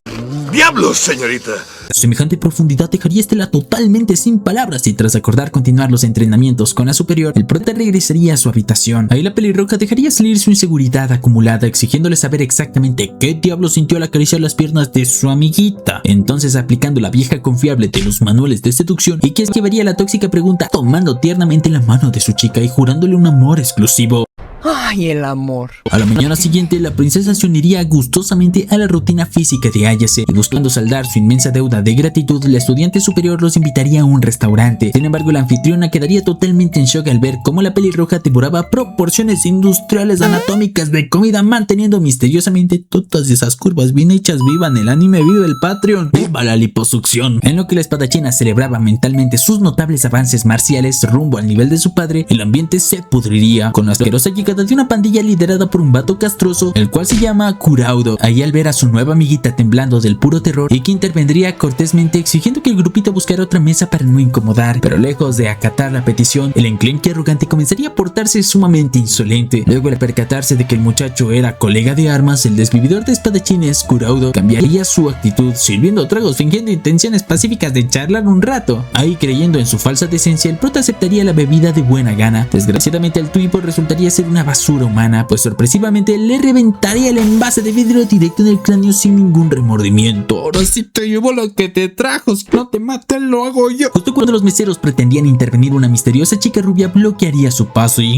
¡Diablos, señorita! Semejante profundidad dejaría a Stella totalmente sin palabras y tras acordar continuar los entrenamientos con la superior, el prota regresaría a su habitación. Ahí la pelirroja dejaría salir su inseguridad acumulada, exigiéndole saber exactamente qué diablo sintió al acariciar las piernas de su amiguita. Entonces, aplicando la vieja confiable de los manuales de seducción, y que esquivaría la tóxica pregunta, tomando tiernamente la mano de su chica y jurándole un amor exclusivo. ¡Ay, el amor! A la mañana siguiente, la princesa se uniría gustosamente a la rutina física de Ayase, y buscando saldar su inmensa deuda de gratitud, la estudiante superior los invitaría a un restaurante. Sin embargo, la anfitriona quedaría totalmente en shock al ver cómo la pelirroja devoraba proporciones industriales anatómicas de comida, manteniendo misteriosamente todas esas curvas bien hechas. ¡Vivan el anime, viva el Patreon, viva la liposucción! En lo que la espadachina celebraba mentalmente sus notables avances marciales rumbo al nivel de su padre, el ambiente se pudriría con la asquerosa llegada de una pandilla liderada por un vato castroso, el cual se llama Kuraudo. Ahí al ver a su nueva amiguita temblando del puro terror, Iki intervendría cortésmente exigiendo que el grupito buscara otra mesa para no incomodar, pero lejos de acatar la petición, el enclenque arrogante comenzaría a portarse sumamente insolente. Luego, al percatarse de que el muchacho era colega de armas, el desvividor de espadachines Kuraudo cambiaría su actitud, sirviendo tragos fingiendo intenciones pacíficas de charlar un rato. Ahí, creyendo en su falsa decencia, el prota aceptaría la bebida de buena gana. Desgraciadamente, el tuipo resultaría ser una basura humana, pues sorpresivamente le reventaría el envase de vidrio directo en el cráneo sin ningún remordimiento. Ahora sí te llevo lo que te trajo, no te maten, lo hago yo. Justo cuando los meseros pretendían intervenir, una misteriosa chica rubia bloquearía su paso y...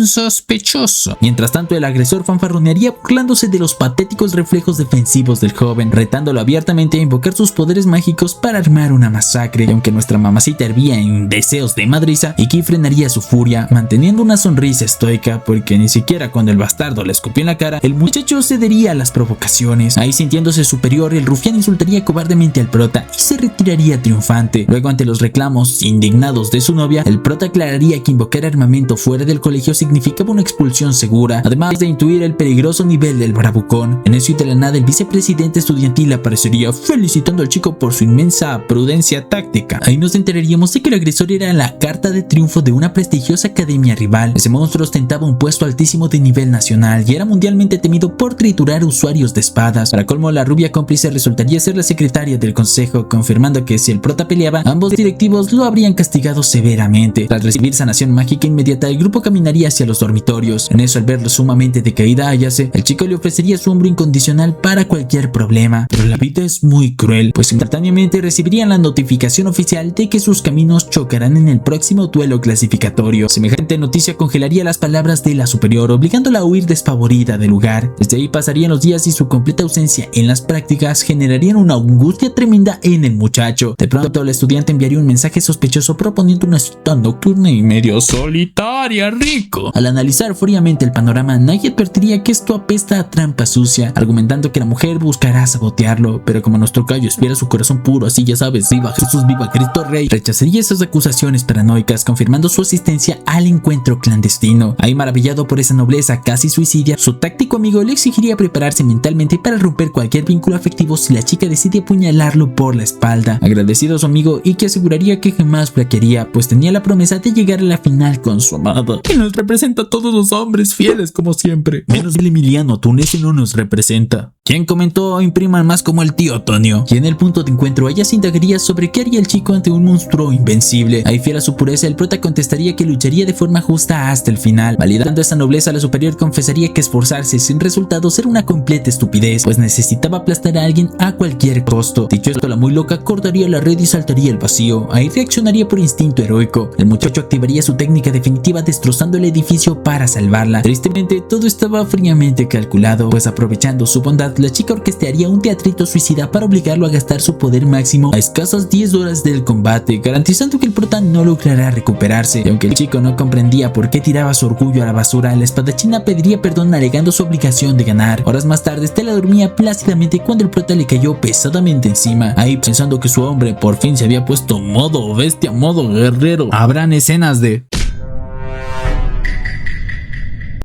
sospechoso. Mientras tanto, el agresor fanfarronearía burlándose de los patéticos reflejos defensivos del joven, retándolo abiertamente a invocar sus poderes mágicos para armar una masacre. Y aunque nuestra mamacita hervía en deseos de madriza, Iki frenaría su furia, manteniendo una sonrisa estoica, porque ni siquiera cuando el bastardo le escupió en la cara, el muchacho cedería a las provocaciones. Ahí, sintiéndose superior, el rufián insultaría cobardemente al prota y se retiraría triunfante. Luego, ante los reclamos indignados de su novia, el prota aclararía que invocar armamento fuera del colegio significaba una expulsión segura, además de intuir el peligroso nivel del bravucón. En eso y de la nada, el vicepresidente estudiantil aparecería felicitando al chico por su inmensa prudencia táctica. Ahí nos enteraríamos de que el agresor era la carta de triunfo de una prestigiosa academia rival. Ese monstruo ostentaba un puesto altísimo de nivel nacional y era mundialmente temido por triturar usuarios de espadas. Para colmo, la rubia cómplice resultaría ser la secretaria del consejo, confirmando que si el prota peleaba, ambos directivos lo habrían castigado severamente. Tras recibir sanación mágica inmediata, el grupo caminaría hacia hacia los dormitorios. En eso, al verlo sumamente decaída a Ayase, el chico le ofrecería su hombro incondicional para cualquier problema. Pero la vida es muy cruel, pues instantáneamente recibirían la notificación oficial de que sus caminos chocarán en el próximo duelo clasificatorio. Semejante noticia congelaría las palabras de la superior, obligándola a huir despavorida del lugar. Desde ahí pasarían los días y su completa ausencia en las prácticas generarían una angustia tremenda en el muchacho. De pronto, la estudiante enviaría un mensaje sospechoso proponiendo una cita nocturna y medio solitaria, rico. Al analizar fríamente el panorama, Nagi advertiría que esto apesta a trampa sucia, argumentando que la mujer buscará sabotearlo, pero como nuestro callo espiara su corazón puro, así ya sabes, viva Jesús, viva Cristo Rey, rechazaría esas acusaciones paranoicas, confirmando su asistencia al encuentro clandestino. Ahí, maravillado por esa nobleza casi suicidia, su táctico amigo le exigiría prepararse mentalmente para romper cualquier vínculo afectivo si la chica decide apuñalarlo por la espalda. Agradecido a su amigo, Iki aseguraría que jamás flaquearía, pues tenía la promesa de llegar a la final con su amada. Y nos representa a todos los hombres fieles como siempre. Menos el Emiliano Túnez no nos representa. Quien comentó: impriman más como el tío Tonio. Y en el punto de encuentro, ella se indagaría sobre qué haría el chico ante un monstruo invencible. Ahí, fiel a su pureza, el prota contestaría que lucharía de forma justa hasta el final. Validando esa nobleza, la superior confesaría que esforzarse sin resultados era una completa estupidez, pues necesitaba aplastar a alguien a cualquier costo. Dicho esto, la muy loca cortaría la red y saltaría al vacío. Ahí reaccionaría por instinto heroico. El muchacho activaría su técnica definitiva, destrozando el edificio para salvarla. Tristemente, todo estaba fríamente calculado, pues aprovechando su bondad, la chica orquestaría un teatrito suicida para obligarlo a gastar su poder máximo a escasas 10 horas del combate, garantizando que el prota no logrará recuperarse. Y aunque el chico no comprendía por qué tiraba su orgullo a la basura, la espadachina pediría perdón alegando su obligación de ganar. Horas más tarde, Stella dormía plácidamente cuando el prota le cayó pesadamente encima. Ahí, pensando que su hombre por fin se había puesto modo bestia, modo guerrero, habrán escenas de...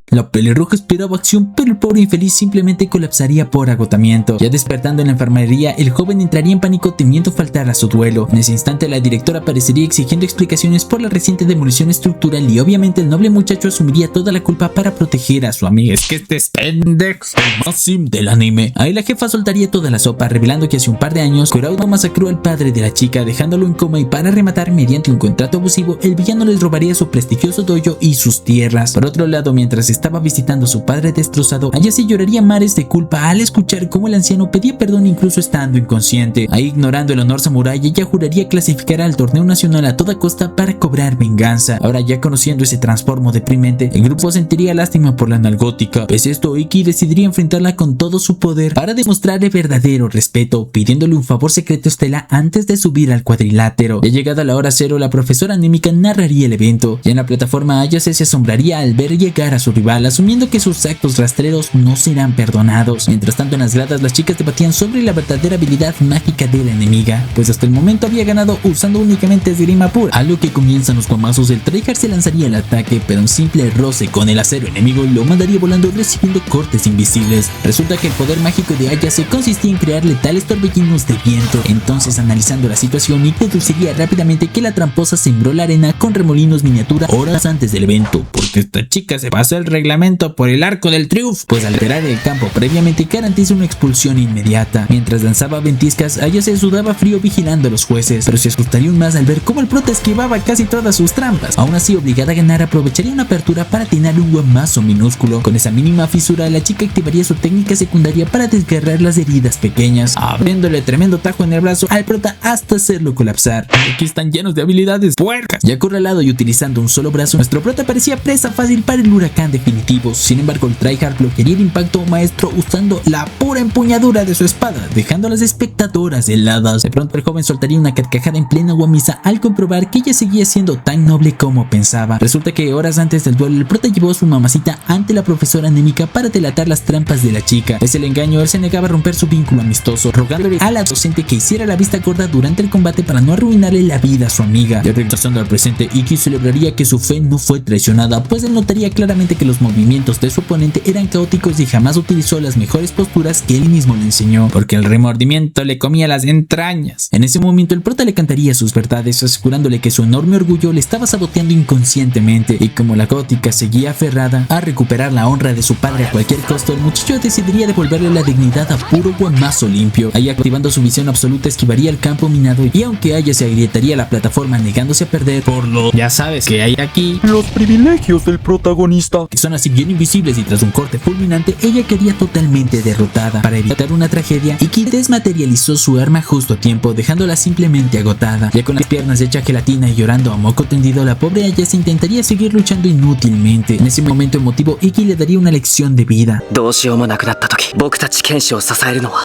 La pelirroja esperaba acción, pero el pobre infeliz simplemente colapsaría por agotamiento. Ya despertando en la enfermería, el joven entraría en pánico temiendo faltar a su duelo. En ese instante, la directora aparecería exigiendo explicaciones por la reciente demolición estructural y obviamente el noble muchacho asumiría toda la culpa para proteger a su amiga. Es que este es pendex, el más sim del anime. Ahí la jefa soltaría toda la sopa, revelando que hace un par de años Kuraudo masacró al padre de la chica, dejándolo en coma, y para rematar, mediante un contrato abusivo, el villano les robaría su prestigioso dojo y sus tierras. Por otro lado, mientras estaba visitando a su padre destrozado, Ayase lloraría mares de culpa al escuchar cómo el anciano pedía perdón incluso estando inconsciente. Ahí, ignorando el honor samurái, ella juraría clasificar al torneo nacional a toda costa para cobrar venganza. Ahora, ya conociendo ese transformo deprimente, el grupo sentiría lástima por la nalgótica. Pese a esto, Iki decidiría enfrentarla con todo su poder para demostrarle verdadero respeto, pidiéndole un favor secreto a Stella antes de subir al cuadrilátero. Ya llegada la hora cero, la profesora anémica narraría el evento. Ya en la plataforma, Ayase se asombraría al ver llegar a su rival, asumiendo que sus actos rastreros no serán perdonados. Mientras tanto, en las gradas, las chicas debatían sobre la verdadera habilidad mágica de la enemiga, pues hasta el momento había ganado usando únicamente esgrima pura. A lo que comienzan los guamazos, el tryhard se lanzaría al ataque, pero un simple roce con el acero enemigo lo mandaría volando, recibiendo cortes invisibles. Resulta que el poder mágico de Ayase consistía en crear letales torbellinos de viento. Entonces, analizando la situación, Nick deduciría rápidamente que la tramposa sembró la arena con remolinos miniatura horas antes del evento, porque esta chica se pasó el reglamento por el arco del triunfo, pues al alterar el campo previamente garantiza una expulsión inmediata. Mientras danzaba ventiscas, Ayase sudaba frío vigilando a los jueces, pero se asustaría aún más al ver cómo el prota esquivaba casi todas sus trampas. Aún así, obligada a ganar, aprovecharía una apertura para atinar un guamazo minúsculo. Con esa mínima fisura, la chica activaría su técnica secundaria para desgarrar las heridas pequeñas, abriéndole tremendo tajo en el brazo al prota hasta hacerlo colapsar. Aquí están llenos de habilidades puercas. Ya acorralado y utilizando un solo brazo, nuestro prota parecía presa fácil para el huracán definitivo. Sin embargo, el tryhard bloquearía el impacto maestro usando la pura empuñadura de su espada, dejando a las espectadoras heladas. De pronto, el joven soltaría una carcajada en plena guamisa al comprobar que ella seguía siendo tan noble como pensaba. Resulta que horas antes del duelo, el prota llevó a su mamacita ante la profesora anémica para delatar las trampas de la chica. Pese al engaño, él se negaba a romper su vínculo amistoso, rogándole a la docente que hiciera la vista gorda durante el combate para no arruinarle la vida a su amiga. Ya regresando al presente, Iki celebraría que su fe no fue traicionada, pues él notaría claramente que los los movimientos de su oponente eran caóticos y jamás utilizó las mejores posturas que él mismo le enseñó, porque el remordimiento le comía las entrañas. En ese momento el prota le cantaría sus verdades, asegurándole que su enorme orgullo le estaba saboteando inconscientemente, y como la gótica seguía aferrada a recuperar la honra de su padre a cualquier costo, el muchacho decidiría devolverle la dignidad a puro guamazo limpio. Ahí, activando su visión absoluta, esquivaría el campo minado, y aunque Aya se agrietaría la plataforma negándose a perder por lo, ya sabes que hay aquí, los privilegios del protagonista, que son así bien invisibles, y tras un corte fulminante ella quedaría totalmente derrotada. Para evitar una tragedia, Iki desmaterializó su arma justo a tiempo, dejándola simplemente agotada. Ya con las piernas hechas gelatina y llorando a moco tendido, la pobre Aya se intentaría seguir luchando inútilmente. En ese momento emotivo, Iki le daría una lección de vida.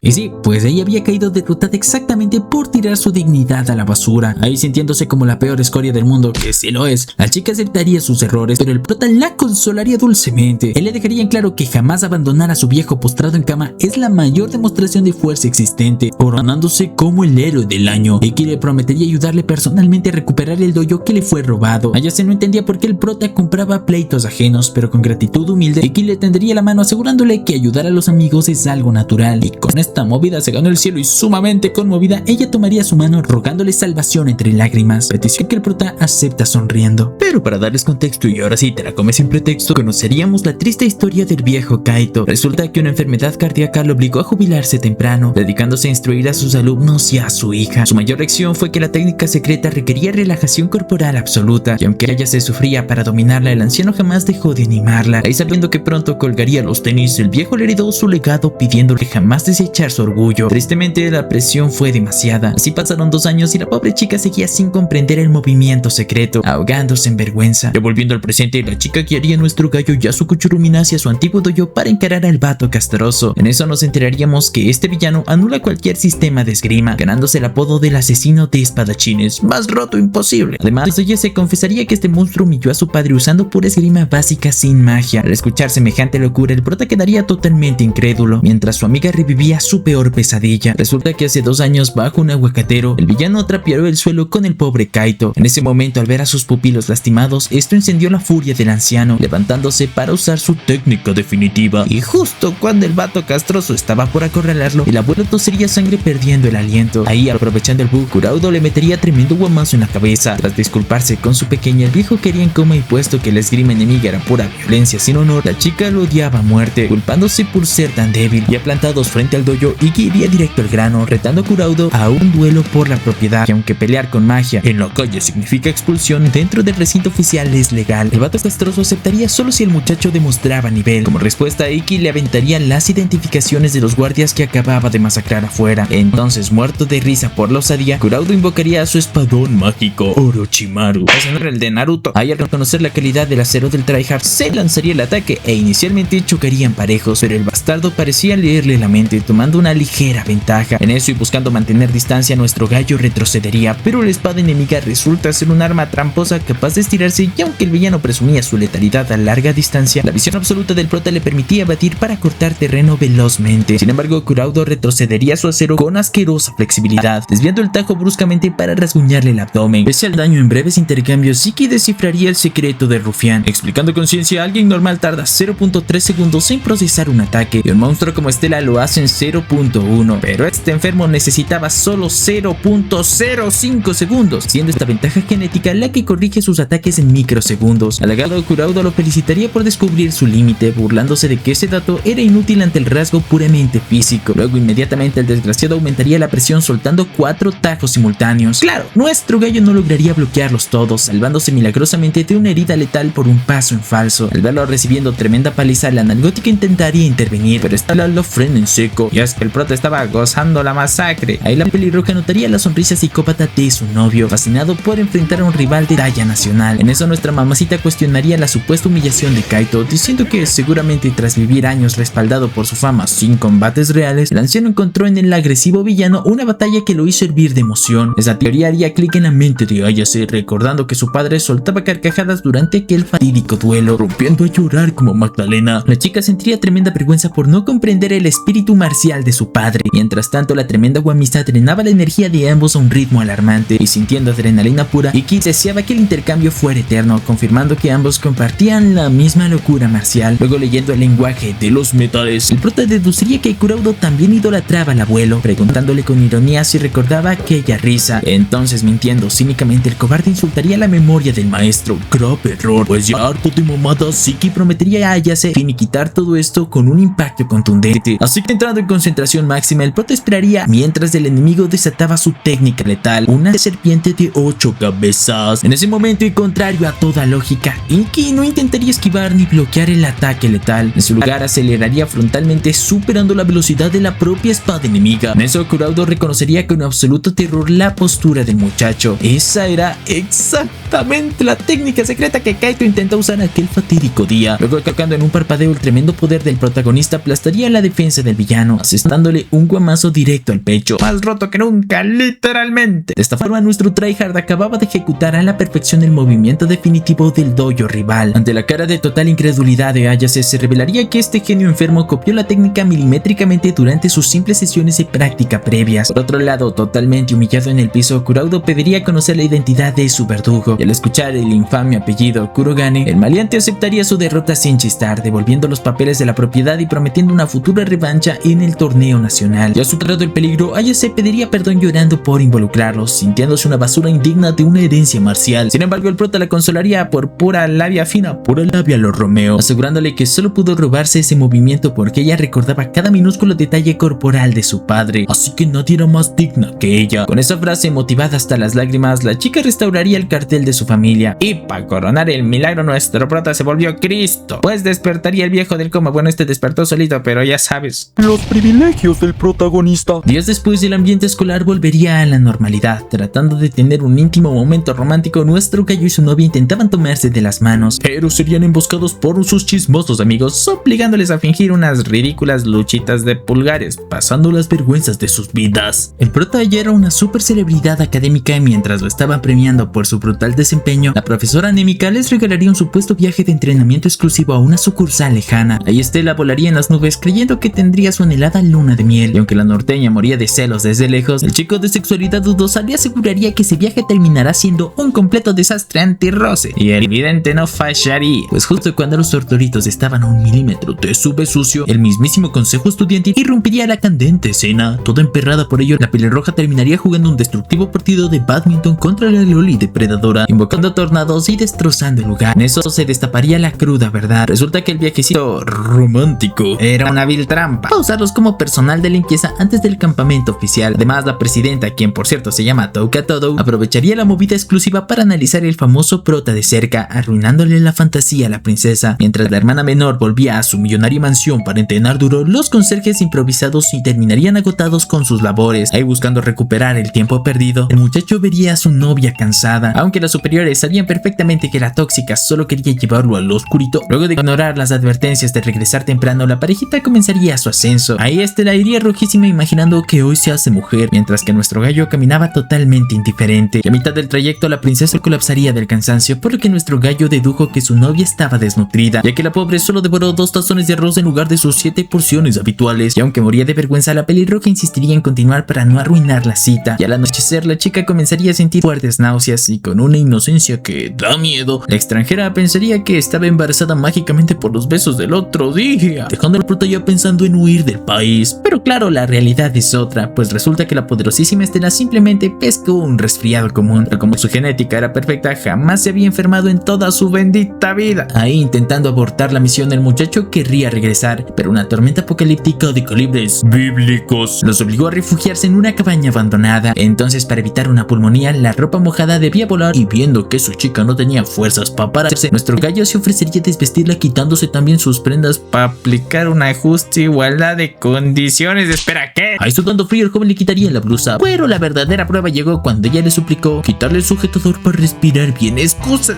Y sí, pues ella había caído derrotada exactamente por tirar su dignidad a la basura. Ahí, sintiéndose como la peor escoria del mundo, que sí lo es, la chica aceptaría sus errores, pero el prota la consolaría dulcemente. Él le dejaría en claro que jamás abandonar a su viejo postrado en cama es la mayor demostración de fuerza existente, coronándose como el héroe del año. Iki le prometería ayudarle personalmente a recuperar el dojo que le fue robado. Ayase no entendía por qué el prota compraba pleitos ajenos, pero con gratitud humilde, Iki le tendería la mano asegurándole que ayudar a los amigos es algo natural. Y con esta movida se ganó el cielo, y sumamente conmovida, ella tomaría su mano rogándole salvación entre lágrimas, petición que el prota acepta sonriendo. Pero para darles contexto, y ahora sí te la comes sin pretexto, conoceríamos la triste historia del viejo Kaito. Resulta que una enfermedad cardíaca lo obligó a jubilarse temprano, dedicándose a instruir a sus alumnos y a su hija. Su mayor lección fue que la técnica secreta requería relajación corporal absoluta, y aunque ella se sufría para dominarla, el anciano jamás dejó de animarla. Ahí, sabiendo que pronto colgaría los tenis, el viejo le heredó su legado, pidiéndole jamás desechar su orgullo. Tristemente, la presión fue demasiada. Así pasaron 2 años y la pobre chica seguía sin comprender el movimiento secreto, ahogándose en vergüenza. Devolviendo al presente, la chica guiaría a nuestro gallo Yasuko Churumina hacia su antiguo dojo para encarar al vato castroso. En eso nos enteraríamos que este villano anula cualquier sistema de esgrima, ganándose el apodo del asesino de espadachines, más roto imposible. Además, ella se confesaría que este monstruo humilló a su padre usando pura esgrima básica sin magia. Al escuchar semejante locura, el prota quedaría totalmente incrédulo, mientras su amiga revivía su peor pesadilla. Resulta que hace 2 años, bajo un aguacatero, el villano trapeó el suelo con el pobre Kaito. En ese momento, al ver a sus pupilos lastimados, esto encendió la furia del anciano, levantándose para usar su técnica definitiva. Y justo cuando el vato castroso estaba por acorralarlo, el abuelo tosería sangre perdiendo el aliento. Ahí, aprovechando el bug, Kuraudo le metería tremendo guamazo en la cabeza. Tras disculparse con su pequeña, el viejo quería en coma, y puesto que la esgrima enemiga era pura violencia sin honor, la chica lo odiaba a muerte, culpándose por ser tan débil. Ya plantados frente al dojo, Iki iría directo al grano, retando a Kuraudo a un duelo por la propiedad, que aunque pelear con magia en la calle significa expulsión, dentro del recinto oficial es legal. El vato castroso aceptaría solo si el muchacho demostraba nivel. Como respuesta, Iki le aventaría las identificaciones de los guardias que acababa de masacrar afuera. Entonces, muerto de risa por la osadía, Kuraudo invocaría a su espadón mágico, Orochimaru, haciendo el de Naruto. Ahí, al reconocer la calidad del acero del tryhard, se lanzaría el ataque e inicialmente chocarían parejos, pero el bastardo parecía leerle la mente, tomando una ligera ventaja. En eso, y buscando mantener distancia, nuestro gallo retrocedería, pero la espada enemiga resulta ser un arma tramposa capaz de estirarse, y aunque el villano presumía su letalidad a larga distancia, la visión absoluta del prota le permitía batir para cortar terreno velozmente. Sin embargo, Kuraudo retrocedería su acero con asquerosa flexibilidad, desviando el tajo bruscamente para rasguñarle el abdomen. Pese al daño, en breves intercambios, Iki descifraría el secreto del rufián, explicando con ciencia: alguien normal tarda 0.3 segundos en procesar un ataque, y un monstruo como Estela lo hace en 0.1, pero este enfermo necesitaba solo 0.05 segundos, siendo esta ventaja genética la que corrige sus ataques en microsegundos. Halagado, Kuraudo lo felicitaría por descubrir su límite, burlándose de que ese dato era inútil ante el rasgo puramente físico. Luego, inmediatamente, el desgraciado aumentaría la presión soltando 4 tajos simultáneos. Claro, nuestro gallo no lograría bloquearlos todos, salvándose milagrosamente de una herida letal por un paso en falso. Al verlo recibiendo tremenda paliza, la nalgótica intentaría intervenir, pero Estela lo frena en seco, y es que el prota estaba gozando la masacre. Ahí la pelirroja notaría la sonrisa psicópata de su novio, fascinado por enfrentar a un rival de talla nacional. En eso, nuestra mamacita cuestionaría la supuesta humillación de Kaito, diciendo que seguramente tras vivir años respaldado por su fama sin combates reales, el anciano encontró en el agresivo villano una batalla que lo hizo hervir de emoción. Esa teoría haría clic en la mente de Ayase, recordando que su padre soltaba carcajadas durante aquel fatídico duelo, rompiendo a llorar como Magdalena. La chica sentiría tremenda vergüenza por no comprender el espíritu marcial de su padre. Mientras tanto, la tremenda guamisa drenaba la energía de ambos a un ritmo alarmante, y sintiendo adrenalina pura, Iki deseaba que el intercambio fuera eterno, confirmando que ambos compartían la misma misma locura marcial. Luego, leyendo el lenguaje de los metales, el prota deduciría que Kuraudo también idolatraba al abuelo, preguntándole con ironía si recordaba aquella risa. Entonces, mintiendo cínicamente, el cobarde insultaría la memoria del maestro. Grave error, pues ya harto de mamadas, Siki prometería a Ayase finiquitar todo esto con un impacto contundente. Así que, entrando en concentración máxima, el prota esperaría mientras el enemigo desataba su técnica letal, una serpiente de 8 cabezas. En ese momento, y contrario a toda lógica, Inki no intentaría esquivar ni bloquear el ataque letal. En su lugar, aceleraría frontalmente, superando la velocidad de la propia espada enemiga. En eso, Kuraudo reconocería con absoluto terror la postura del muchacho. Esa era exactamente la técnica secreta que Kaito intentó usar aquel fatídico día. Luego, tocando en un parpadeo el tremendo poder del protagonista, aplastaría la defensa del villano, asestándole un guamazo directo al pecho, más roto que nunca, literalmente. De esta forma, nuestro tryhard acababa de ejecutar a la perfección el movimiento definitivo del dojo rival. Ante la cara de total incredulidad de Ayase, se revelaría que este genio enfermo copió la técnica milimétricamente durante sus simples sesiones de práctica previas. Por otro lado, totalmente humillado en el piso, Kuraudo pediría conocer la identidad de su verdugo, y al escuchar el infame apellido Kurogane, el maleante aceptaría su derrota sin chistar, devolviendo los papeles de la propiedad y prometiendo una futura revancha en el torneo nacional. Ya superado el peligro, Ayase pediría perdón llorando por involucrarlos, sintiéndose una basura indigna de una herencia marcial. Sin embargo, el prota la consolaría por pura labia fina, pura labia a los Romeo, asegurándole que solo pudo robarse ese movimiento porque ella recordaba cada minúsculo detalle corporal de su padre, así que nadie era más digna que ella. Con esa frase motivada hasta las lágrimas, la chica restauraría el cartel de su familia, y para coronar el milagro, nuestro prota se volvió Cristo, pues despertaría el viejo del coma. Bueno, este despertó solito, pero ya sabes. Los privilegios del protagonista. Días después, el ambiente escolar volvería a la normalidad. Tratando de tener un íntimo momento romántico, nuestro gallo y su novia intentaban tomarse de las manos, pero serían emboscados por sus chismosos amigos, obligándoles a fingir unas ridículas luchitas de pulgares, pasando las vergüenzas de sus vidas. El prota ya era una super celebridad académica, y mientras lo estaban premiando por su brutal desempeño, la profesora anémica les regalaría un supuesto viaje de entrenamiento exclusivo a una sucursal lejana. Ahí Estela volaría en las nubes creyendo que tendría su anhelada luna de miel, y aunque la norteña moría de celos desde lejos, el chico de sexualidad dudosa le aseguraría que ese viaje terminará siendo un completo desastre anti-roce, y el vidente no fallaría, pues justo cuando los tortoritos estaban a 1 milímetro de su besucio, el mismísimo consejo estudiantil irrumpiría la candente escena. Toda emperrada por ello, la pelirroja terminaría jugando un destructivo partido de badminton contra la loli depredadora, invocando tornados y destrozando el lugar. En eso se destaparía la cruda verdad. Resulta que el viajecito romántico era una vil trampa para usarlos como personal de limpieza antes del campamento oficial. Además, la presidenta, quien por cierto se llama Touka Todo, aprovecharía la movida exclusiva para analizar el famoso prota de cerca, arruinándole la fantasía a la princesa. Mientras la hermana menor volvía a su millonaria mansión para entrenar duro, los conserjes improvisados y terminarían agotados con sus labores. Ahí, buscando recuperar el tiempo perdido, el muchacho vería a su novia cansada, aunque las superiores sabían perfectamente que la tóxica solo quería llevarlo al oscurito. Luego de ignorar las advertencias de regresar temprano, la parejita comenzaría su ascenso. Ahí Estela iría rojísima imaginando que hoy se hace mujer, mientras que nuestro gallo caminaba totalmente indiferente. Y a mitad del trayecto, la princesa colapsaría del cansancio, por lo que nuestro gallo dedujo que su novia estaba desnutrida, ya que la pobre solo devoró 2 tazones de arroz en lugar de sus 7 porciones habituales. Y aunque moría de vergüenza, la pelirroja insistiría en continuar para no arruinar la cita. Y al anochecer, la chica comenzaría a sentir fuertes náuseas, y con una inocencia que da miedo, la extranjera pensaría que estaba embarazada mágicamente por los besos del otro día, dejando al prota ya pensando en huir del país. Pero claro, la realidad es otra, pues resulta que la poderosísima Estela simplemente pescó un resfriado común, pero como su genética era perfecta, jamás se había enfermado en toda su bendita vida. Ahí, intentando abortar la misión, el muchacho querría regresar, pero una tormenta apocalíptica de calibres bíblicos los obligó a refugiarse en una cabaña abandonada. Entonces, para evitar una pulmonía, la ropa mojada debía volar, y viendo que su chica no tenía fuerzas para pararse, nuestro gallo se ofrecería a desvestirla, quitándose también sus prendas para aplicar un ajuste igualdad de condiciones. Espera, ¿qué? Ahí, sudando frío, el joven le quitaría la blusa, pero la verdadera prueba llegó cuando ella le suplicó quitarle el sujetador para respirar bien. Excusas,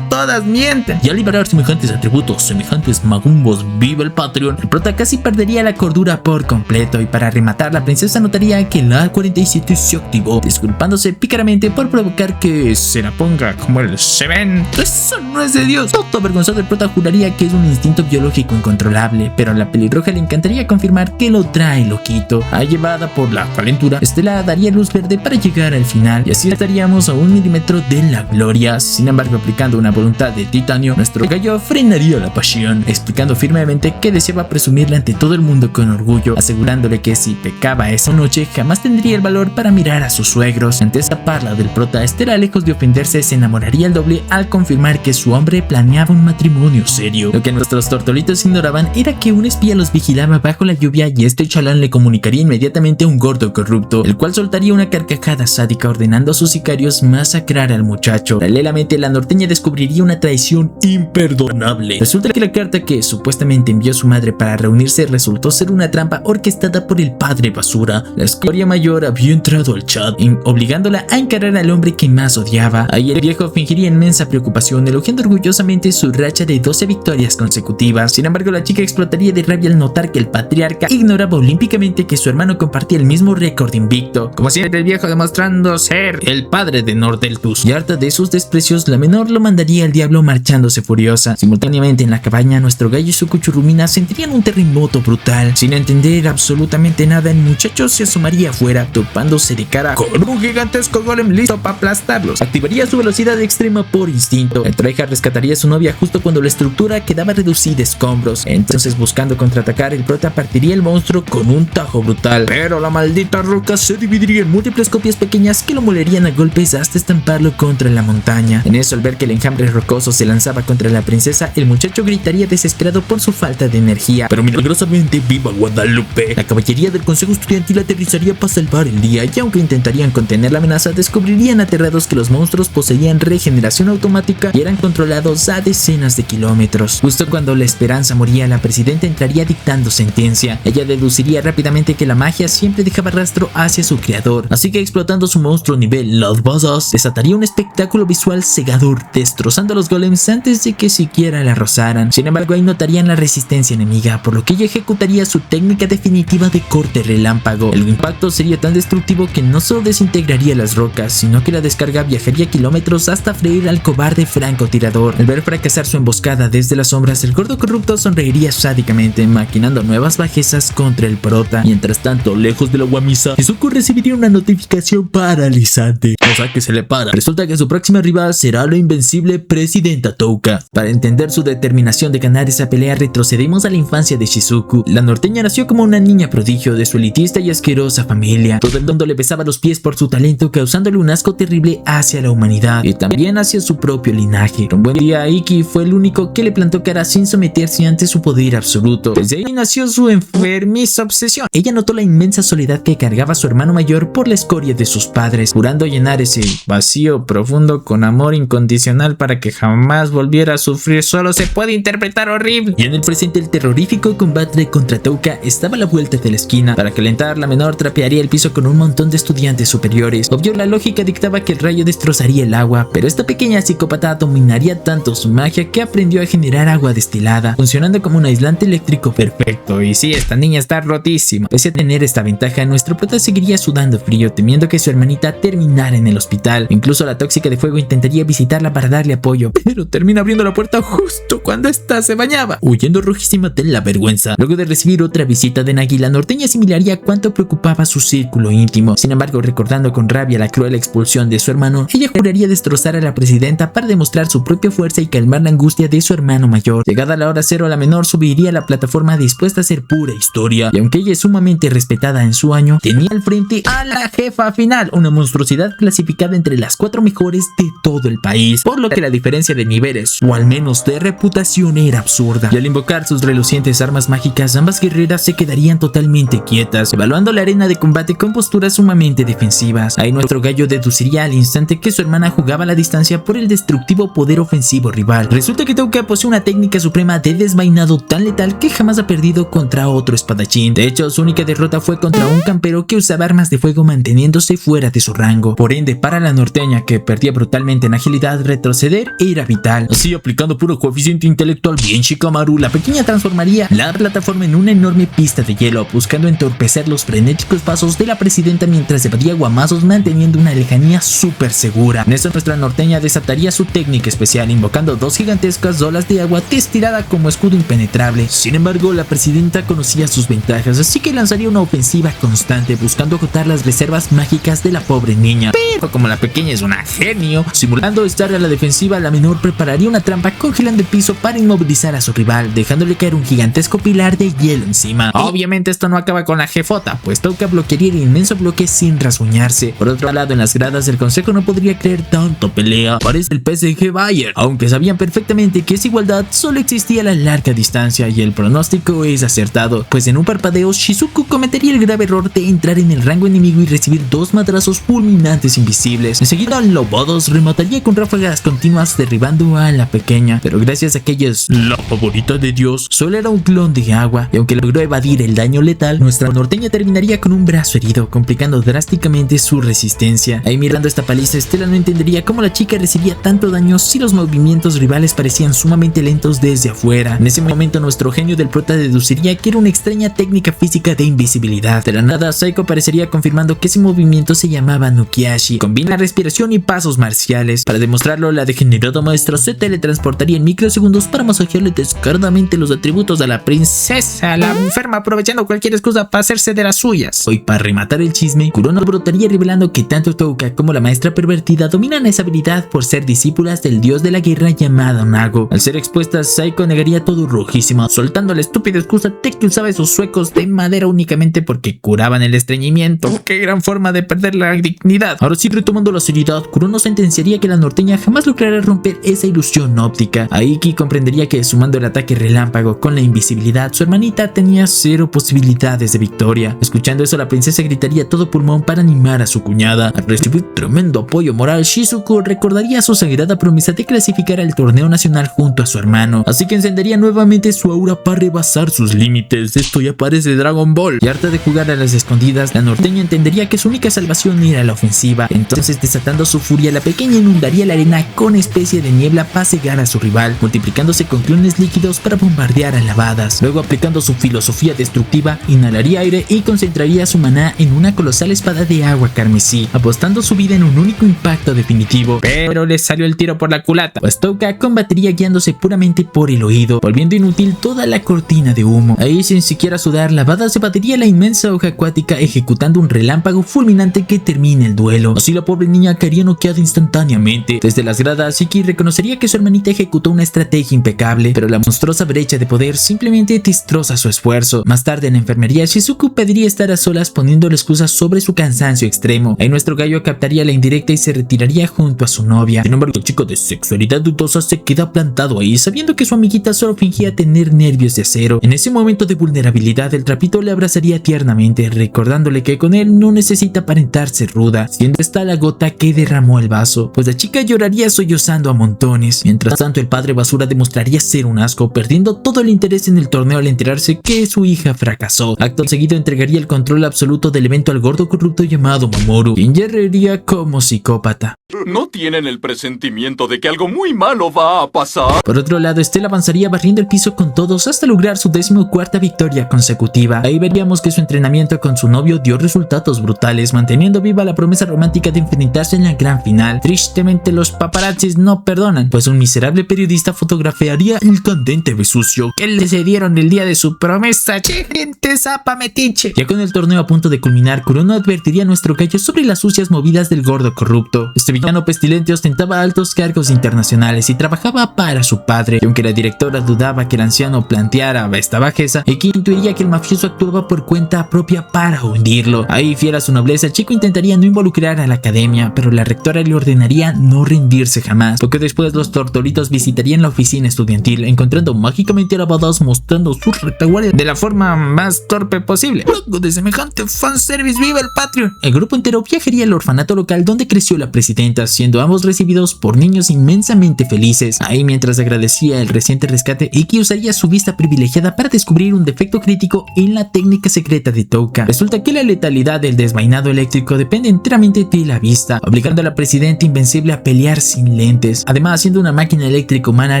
todas mienten. Y al liberar semejantes atributos, semejantes magumbos, viva el Patreon, el prota casi perdería la cordura por completo, y para rematar, la princesa notaría que la A47 se activó, disculpándose pícaramente por provocar que se la ponga como el Seven. Eso no es de Dios. Todo avergonzado, el prota juraría que es un instinto biológico incontrolable, pero a la pelirroja le encantaría confirmar que lo trae loquito. Llevada por la calentura, Estela daría luz verde para llegar al final, y así estaríamos a 1 milímetro de la gloria. Sin embargo, aplicando una voluntad de titanio, nuestro gallo frenaría la pasión, explicando firmemente que deseaba presumirle ante todo el mundo con orgullo, asegurándole que si pecaba esa noche jamás tendría el valor para mirar a sus suegros. Ante esta parla del prota, Estela, lejos de ofenderse, se enamoraría el doble al confirmar que su hombre planeaba un matrimonio serio. Lo que nuestros tortolitos ignoraban era que un espía los vigilaba bajo la lluvia y este chalán le comunicaría inmediatamente a un gordo corrupto, el cual soltaría una carcajada sádica ordenando a sus sicarios masacrar al muchacho. Paralelamente, la norteña descubriría una traición imperdonable. Resulta que la carta que supuestamente envió su madre para reunirse resultó ser una trampa orquestada por el padre basura. La escoria mayor había entrado al chat, obligándola a encarar al hombre que más odiaba. Ahí el viejo fingiría inmensa preocupación, elogiando orgullosamente su racha de 12 victorias consecutivas. Sin embargo, la chica explotaría de rabia al notar que el patriarca ignoraba olímpicamente que su hermano compartía el mismo récord invicto. Como siempre, el viejo demostrando ser el padre de Nordeltus. Y harta de sus desprecios, la menor lo mandaría al diablo marchándose furiosa. Simultáneamente en la cabaña, nuestro gallo y su cuchurrumina sentirían un terremoto brutal. Sin entender absolutamente nada, el muchacho se asomaría afuera, topándose de cara con un gigantesco golem listo para aplastarlos. Activaría su velocidad extrema por instinto. El Tryhard rescataría a su novia justo cuando la estructura quedaba reducida a escombros. Entonces, buscando contraatacar, el prota partiría el monstruo con un tajo brutal. Pero la maldita roca se dividiría en múltiples copias pequeñas que lo molerían a golpes hasta estamparlo contra la montaña. En eso, al ver que el enjambre rocoso se lanzaba contra la princesa, el muchacho gritaría desesperado por su falta de energía. Pero milagrosamente, ¡viva Guadalupe! La caballería del consejo estudiantil aterrizaría para salvar el día, y aunque intentarían contener la amenaza, descubrirían aterrados que los monstruos poseían regeneración automática y eran controlados a decenas de kilómetros. Justo cuando la esperanza moría, la presidenta entraría dictando sentencia. Ella deduciría rápidamente que la magia siempre dejaba rastro hacia su creador, así que explotando su monstruo nivel Lord Bossos, desataría un espectáculo visual cegador, destrozando a los golems antes de que siquiera la rozaran. Sin embargo, ahí notarían la resistencia enemiga, por lo que ella ejecutaría su técnica definitiva de corte relámpago. El impacto sería tan destructivo que no solo desintegraría las rocas, sino que la descarga viajaría kilómetros hasta freír al cobarde francotirador. Al ver fracasar su emboscada desde las sombras, el gordo corrupto sonreiría sádicamente, maquinando nuevas bajezas contra el prota. Mientras tanto, lejos de la guamisa, Shizuku recibiría una notificación paralizante, cosa que se le para. Resulta que su próxima rival será la invencible presidenta Touka. Para entender su determinación de ganar esa pelea, retrocedemos a la infancia de Shizuku. La norteña nació como una niña prodigio de su elitista y asquerosa familia. Todo el mundo le besaba los pies por su talento, causándole un asco terrible hacia la humanidad y también hacia su propio linaje. Un buen día, Iki fue el único que le plantó cara sin someterse ante su poder absoluto. Desde ahí nació su enfermiza obsesión. Ella notó la inmensa soledad que cargaba su hermano mayor por la escoria de sus padres, jurando llenar ese vacío profundo con amor incondicional para que jamás volviera a sufrir. Solo se puede interpretar horrible. Y en el presente, el terrorífico combate contra Touka estaba a la vuelta de la esquina. Para calentar, la menor trapearía el piso con un montón de estudiantes superiores. Obvio, la lógica dictaba que el rayo destrozaría el agua, pero esta pequeña psicópata dominaría tanto su magia que aprendió a generar agua destilada, funcionando como un aislante eléctrico perfecto. Y sí, esta niña está rotísima. Pese a tener esta ventaja, nuestro prota seguiría sudando frío, temiendo que su hermanita terminara en el hospital. Incluso la tóxica de fuego intentaría visitarla para darle apoyo, pero termina abriendo la puerta justo cuando ésta se bañaba, huyendo rojísima de la vergüenza. Luego de recibir otra visita de Nagi, la norteña asimilaría cuánto preocupaba su círculo íntimo. Sin embargo, recordando con rabia la cruel expulsión de su hermano, ella juraría destrozar a la presidenta para demostrar su propia fuerza y calmar la angustia de su hermano mayor. Llegada la hora cero, la menor subiría a la plataforma dispuesta a ser pura historia, y aunque ella es sumamente respetada en su año, tenía al frente a la jefa final, una monstruosidad clasificada entre las 4 mejores de todo el país, por lo que la diferencia de niveles, o al menos de reputación, era absurda. Y al invocar sus relucientes armas mágicas, ambas guerreras se quedarían totalmente quietas, evaluando la arena de combate con posturas sumamente defensivas. Ahí nuestro gallo deduciría al instante que su hermana jugaba a la distancia por el destructivo poder ofensivo rival. Resulta que Touka posee una técnica suprema de desvainado tan letal que jamás ha perdido contra otro espadachín. De hecho, su única derrota fue contra un campero que usaba armas de fuego manteniéndose fuera de su rango. Por ende, para la norteña, que perdía brutalmente en agilidad, retroceder era vital. Así, aplicando puro coeficiente intelectual bien Shikamaru, la pequeña transformaría la plataforma en una enorme pista de hielo, buscando entorpecer los frenéticos pasos de la presidenta mientras evadía guamazos, manteniendo una lejanía súper segura. En eso, nuestra norteña desataría su técnica especial, invocando 2 gigantescas olas de agua destilada como escudo impenetrable. Sin embargo, la presidenta conocía sus ventajas, así que lanzaría una ofensiva constante, buscando agotar las reservas mágicas de la pobre niña. Pero como la pequeña es una genio, simulando estar a la defensiva, la menor prepararía diseñaría una trampa congelando el piso para inmovilizar a su rival, dejándole caer un gigantesco pilar de hielo encima. Obviamente esto no acaba con la jefota, pues Touka bloquearía el inmenso bloque sin rasguñarse. Por otro lado, en las gradas del consejo no podría creer tanto pelea. Parece el PSG Bayern, aunque sabían perfectamente que esa igualdad solo existía a la larga distancia, y el pronóstico es acertado, pues en un parpadeo Shizuku cometería el grave error de entrar en el rango enemigo y recibir dos madrazos fulminantes invisibles. Enseguida Lobodos remataría con ráfagas continuas derribando a la pequeña, pero gracias a que ella es la favorita de Dios, solo era un clon de agua, y aunque logró evadir el daño letal, nuestra norteña terminaría con un brazo herido, complicando drásticamente su resistencia. Ahí mirando esta paliza, Estela no entendería cómo la chica recibía tanto daño si los movimientos rivales parecían sumamente lentos desde afuera. En ese momento nuestro genio del prota deduciría que era una extraña técnica física de invisibilidad. De la nada, Saiko aparecería confirmando que ese movimiento se llamaba Nukiashi. Combina respiración y pasos marciales. Para demostrarlo, la degenerada maestra se teletransportaría en microsegundos para masajearle descaradamente los atributos de la princesa, la enferma, aprovechando cualquier excusa para hacerse de las suyas. Hoy, para rematar el chisme, Kurono brotaría revelando que tanto Touka como la maestra pervertida dominan esa habilidad por ser discípulas del dios de la guerra llamado Nago. Al ser expuestas, Saiko negaría todo rojísima, soltando la estúpida excusa de que usaba esos suecos de madera únicamente porque curaban el estreñimiento. ¡Qué gran forma de perder la dignidad! Ahora sí, retomando la seriedad, Kurono sentenciaría que la norteña jamás logrará romper esa ilusión óptica. Aiki comprendería que sumando el ataque relámpago con la invisibilidad, su hermanita tenía cero posibilidades de victoria. Escuchando eso, la princesa gritaría a todo pulmón para animar a su cuñada. Al recibir tremendo apoyo moral, Shizuku recordaría su sagrada promesa de clasificar al torneo nacional junto a su hermano, así que encendería nuevamente su aura para rebasar sus límites. Esto ya parece Dragon Ball. Y harta de jugar a las escondidas, la norteña entendería que su única salvación era la ofensiva. Entonces, desatando su furia, la pequeña inundaría la arena con especie de niebla para cegar a su rival, multiplicándose con clones líquidos para bombardear a lavadas. Luego, aplicando su filosofía destructiva, inhalaría aire y concentraría su maná en una colosal espada de agua carmesí, apostando su vida en un único impacto definitivo. Pero le salió el tiro por la culata, pues Touka combatiría guiándose puramente por el oído, volviendo inútil toda la cortina de humo. Ahí, sin siquiera sudar, Lavada se batería la inmensa hoja acuática, ejecutando un relámpago fulminante que termina el duelo. Así la pobre niña caería noqueada instantáneamente. Desde las gradas, Iki reconocería que su hermanita ejecutó una estrategia impecable, pero la monstruosa brecha de poder simplemente destroza su esfuerzo. Más tarde en la enfermería, Shizuku pediría estar a solas, poniendo la excusa sobre su cansancio extremo. Ahí nuestro gallo captaría la indirecta y se retiraría junto a su novia. Sin embargo, el chico de sexualidad dudosa se queda plantado ahí, sabiendo que su amiguita solo fingía tener nervios de acero. En ese momento de vulnerabilidad, el trapito le abrazaría tiernamente, recordándole que con él no necesita aparentarse ruda, siendo esta la gota que derramó el vaso, pues la chica lloraría sollozando a montones. Mientras tanto, el padre basura demostraría ser un asco, perdiendo todo el interés en el torneo al enterarse que su hija fracasó. Acto seguido entregaría el control absoluto del evento al gordo corrupto llamado Mamoru, quien ya reiría como psicópata. ¿No tienen el presentimiento de que algo muy malo va a pasar? Por otro lado, Estela avanzaría barriendo el piso con todos hasta lograr su 14ª victoria consecutiva. Ahí veríamos que su entrenamiento con su novio dio resultados brutales, manteniendo viva la promesa romántica de enfrentarse en la gran final. Tristemente, los paparazzis no perdonan, pues un miserable periodista fotografiaría el candente besucio que le cedieron el día de su promesa. ¡Che, gente zapa metiche! Ya con el torneo a punto de culminar, Kurono advertiría a nuestro gallo sobre las sucias movidas del gordo corrupto. Este villano pestilente ostentaba altos cargos internacionales y trabajaba para su padre, y aunque la directora dudaba que el anciano planteara esta bajeza, Iki intuiría que el mafioso actuaba por cuenta propia para hundirlo. Ahí, fiel a su nobleza, el chico intentaría no involucrar a la academia, pero la rectora le ordenaría no rendirse jamás. Poco después, los tortolitos visitarían la oficina estudiantil, encontrando mágicamente a Lavadas mostrando su retaguardia de la forma más torpe posible. ¡Luego de semejante fanservice, viva el Patreon! El grupo entero viajaría al orfanato local donde creció la presidenta, siendo ambos recibidos por niños inmensamente felices. Ahí, mientras agradecía el reciente rescate, Iki usaría su vista privilegiada para descubrir un defecto crítico en la técnica secreta de Touka. Resulta que la letalidad del desvainado eléctrico depende enteramente de la vista, obligando a la presidenta invencible a pelear sin lentes. Además, siendo una máquina eléctrica humana,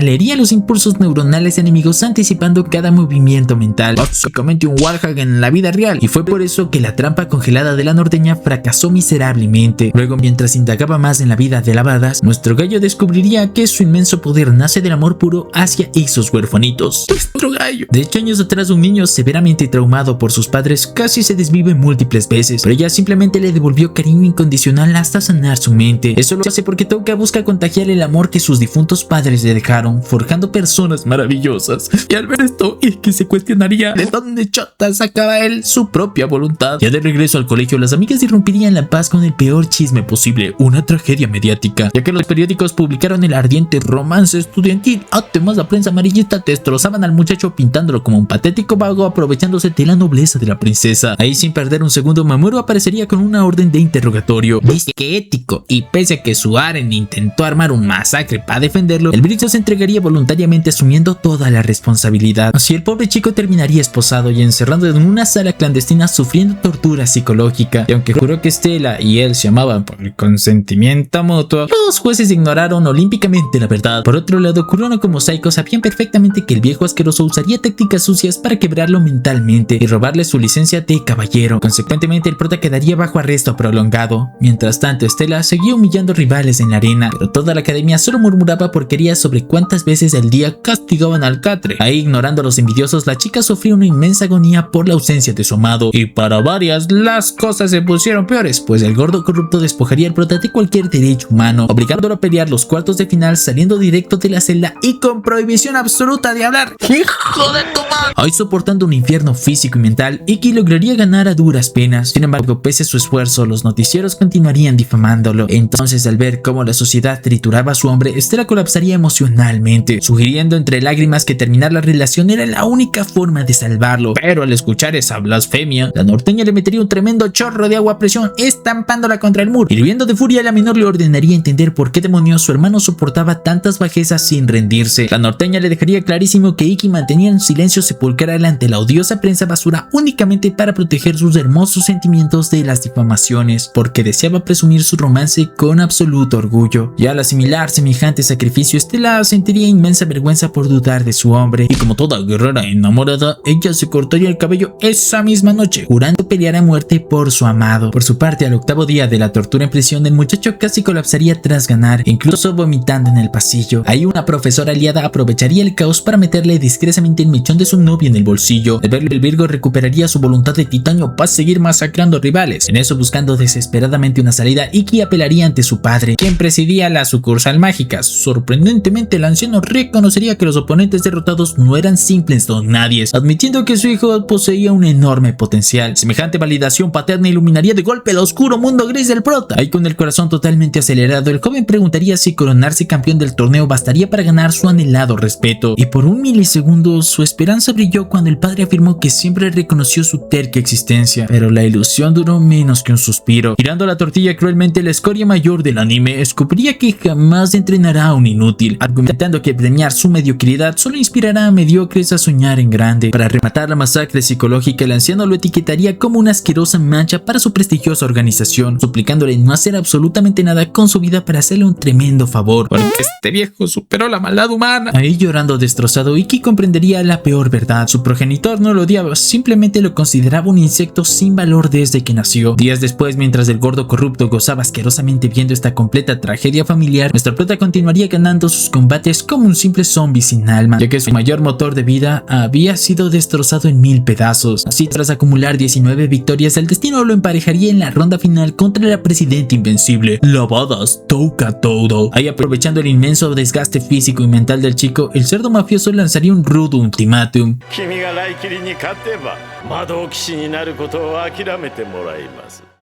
leería los impulsos neuronales enemigos anticipando cada movimiento mental. Básicamente un Warhag en la vida real, y fue por eso que la trampa congelada de la norteña fracasó miserablemente. Luego, mientras indagaba más en la vida de Lavadas, nuestro gallo descubriría que su inmenso poder nace del amor puro hacia esos huerfanitos. Nuestro gallo. De hecho, años atrás, un niño severamente traumado por sus padres casi se desvive múltiples veces, pero ella simplemente le devolvió cariño incondicional hasta sanar su mente. Eso lo hace porque Touka busca contagiar el amor que sus difuntos difuntos padres le dejaron, forjando personas maravillosas. Y al ver esto, Iki se cuestionaría de dónde chota sacaba él su propia voluntad. Ya de regreso al colegio, las amigas irrumpirían la paz con el peor chisme posible, una tragedia mediática, ya que los periódicos publicaron el ardiente romance estudiantil. Además, la prensa amarillista destrozaban al muchacho pintándolo como un patético vago, aprovechándose de la nobleza de la princesa. Ahí, sin perder un segundo, Mamoru aparecería con una orden de interrogatorio. Dice que ético, y pese a que su harem intentó armar un masacre para defenderlo, el Brixo se entregaría voluntariamente asumiendo toda la responsabilidad. Así el pobre chico terminaría esposado y encerrado en una sala clandestina sufriendo tortura psicológica. Y aunque juró que Stella y él se amaban por el consentimiento mutuo, los jueces ignoraron olímpicamente la verdad. Por otro lado, Kurono como Saiko sabían perfectamente que el viejo asqueroso usaría tácticas sucias para quebrarlo mentalmente y robarle su licencia de caballero. Consecuentemente, el prota quedaría bajo arresto prolongado. Mientras tanto, Stella seguía humillando rivales en la arena, pero toda la academia solo murmuraba porquerías sobre cuántas veces al día castigaban al catre. Ahí, ignorando a los envidiosos, la chica sufrió una inmensa agonía por la ausencia de su amado. Y para varias, las cosas se pusieron peores, pues el gordo corrupto despojaría al prota de cualquier derecho humano, obligándolo a pelear los cuartos de final saliendo directo de la celda y con prohibición absoluta de hablar. ¡Hijo de tu madre! Hoy, soportando un infierno físico y mental, Iki lograría ganar a duras penas. Sin embargo, pese a su esfuerzo, los noticieros continuarían difamándolo. Entonces, al ver cómo la sociedad trituraba a su hombre, Stella colapsaría emocionalmente, sugiriendo entre lágrimas que terminar la relación era la única forma de salvarlo. Pero al escuchar esa blasfemia, la norteña le metería un tremendo chorro de agua a presión, estampándola contra el muro. Hirviendo de furia, la menor le ordenaría entender por qué demonios su hermano soportaba tantas bajezas sin rendirse. La norteña le dejaría clarísimo que Iki mantenía un silencio sepulcral ante la odiosa prensa basura únicamente para proteger sus hermosos sentimientos de las difamaciones, porque deseaba presumir su romance con absoluto orgullo. Y al asimilar semejante sacrificio, Stella sentiría inmensa vergüenza por dudar de su hombre, y como toda guerrera enamorada, ella se cortaría el cabello esa misma noche, jurando pelear a muerte por su amado. Por su parte, al octavo día de la tortura en prisión, el muchacho casi colapsaría tras ganar, incluso vomitando en el pasillo. Ahí una profesora aliada aprovecharía el caos para meterle discretamente el mechón de su novia en el bolsillo. Al verlo, el Virgo recuperaría su voluntad de titanio para seguir masacrando rivales. En eso, buscando desesperadamente una salida, Iki apelaría ante su padre, quien presidía la sucursal mágica. Sorprendentemente, el anciano reconocería que los oponentes derrotados no eran simples donadies, admitiendo que su hijo poseía un enorme potencial. Semejante validación paterna iluminaría de golpe el oscuro mundo gris del prota. Ahí, con el corazón totalmente acelerado, el joven preguntaría si coronarse campeón del torneo bastaría para ganar su anhelado respeto. Y por un milisegundo, su esperanza brilló cuando el padre afirmó que siempre reconoció su terca existencia. Pero la ilusión duró menos que un suspiro. Girando la tortilla cruelmente, la escoria mayor del anime escupiría que jamás entrenará a un inútil, argumentando que premiar su mediocridad solo inspirará a mediocres a soñar en grande. Para rematar la masacre psicológica, el anciano lo etiquetaría como una asquerosa mancha para su prestigiosa organización, suplicándole no hacer absolutamente nada con su vida para hacerle un tremendo favor, porque este viejo superó la maldad humana. Ahí, llorando destrozado, Iki comprendería la peor verdad. Su progenitor no lo odiaba, simplemente lo consideraba un insecto sin valor desde que nació. Días después, mientras el gordo corrupto gozaba asquerosamente viendo esta completa tragedia familiar, nuestro prota continuaría ganando sus combates como un simple zombie sin alma, ya que su mayor motor de vida había sido destrozado en 1000 pedazos. Así, tras acumular 19 victorias, el destino lo emparejaría en la ronda final contra la presidenta invencible, la badass Touka Todo. Ahí, aprovechando el inmenso desgaste físico y mental del chico, el cerdo mafioso lanzaría un rudo ultimátum.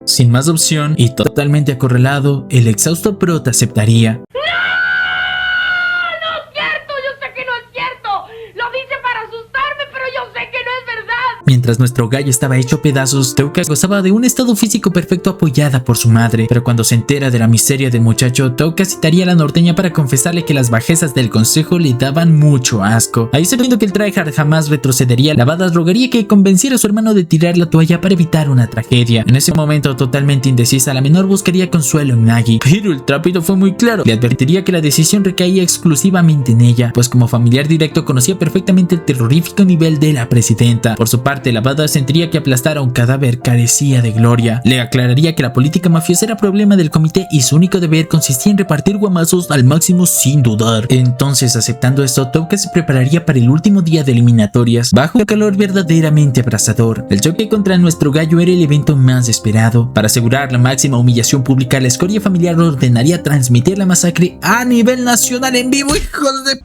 Sin más opción y totalmente acorralado, el exhausto prota aceptaría. Mientras nuestro gallo estaba hecho pedazos, Touka gozaba de un estado físico perfecto apoyada por su madre, pero cuando se entera de la miseria del muchacho, Touka citaría a la norteña para confesarle que las bajezas del consejo le daban mucho asco. Ahí, sabiendo que el tryhard jamás retrocedería, la badass rogaría que convenciera a su hermano de tirar la toalla para evitar una tragedia. En ese momento, totalmente indecisa, la menor buscaría consuelo en Nagi, pero el trápido fue muy claro. Le advertiría que la decisión recaía exclusivamente en ella, pues como familiar directo conocía perfectamente el terrorífico nivel de la presidenta. Por su parte, parte, la badass sentiría que aplastar a un cadáver carecía de gloria. Le aclararía que la política mafiosa era problema del comité y su único deber consistía en repartir guamazos al máximo sin dudar. Entonces, aceptando esto, Touka se prepararía para el último día de eliminatorias bajo un calor verdaderamente abrasador. El choque contra nuestro gallo era el evento más esperado. Para asegurar la máxima humillación pública, la escoria familiar ordenaría transmitir la masacre a nivel nacional en vivo, hijos de...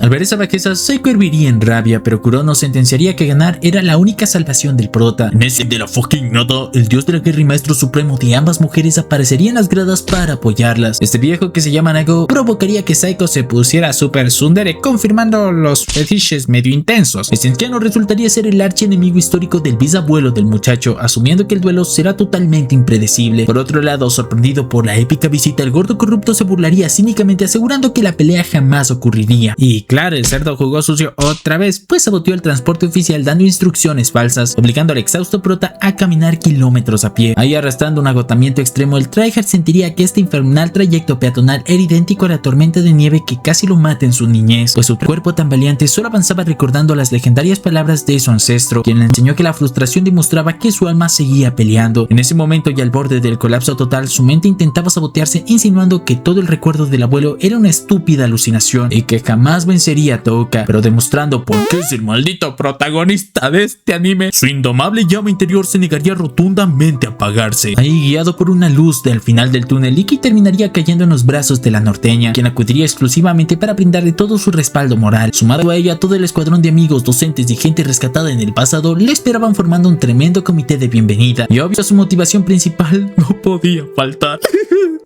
Al ver esa bajeza, Seiko herviría en rabia, pero Kurono sentenciaría que ganar era la única salvación del prota. En ese de la fucking nada, el dios de la guerra y maestro supremo de ambas mujeres aparecería en las gradas para apoyarlas. Este viejo que se llama Nago provocaría que Saiko se pusiera super tsundere, confirmando los fetiches medio intensos. Este anciano resultaría ser el archienemigo histórico del bisabuelo del muchacho, asumiendo que el duelo será totalmente impredecible. Por otro lado, sorprendido por la épica visita, el gordo corrupto se burlaría cínicamente, asegurando que la pelea jamás ocurriría. Y claro, el cerdo jugó sucio otra vez, pues saboteó el transporte oficial dando instrucciones falsas, obligando al exhausto prota a caminar kilómetros a pie. Ahí, arrastrando un agotamiento extremo, el tryhard sentiría que este infernal trayecto peatonal era idéntico a la tormenta de nieve que casi lo mata en su niñez, pues su cuerpo tambaleante solo avanzaba recordando las legendarias palabras de su ancestro, quien le enseñó que la frustración demostraba que su alma seguía peleando. En ese momento, y al borde del colapso total, su mente intentaba sabotearse, insinuando que todo el recuerdo del abuelo era una estúpida alucinación y que jamás vencería a Touka, pero demostrando por qué es el maldito protagonista de este anime, su indomable llama interior se negaría rotundamente a apagarse. Ahí, guiado por una luz del final del túnel, Iki terminaría cayendo en los brazos de la norteña, quien acudiría exclusivamente para brindarle todo su respaldo moral. Sumado a ella, todo el escuadrón de amigos, docentes y gente rescatada en el pasado le esperaban formando un tremendo comité de bienvenida, y obvio su motivación principal no podía faltar.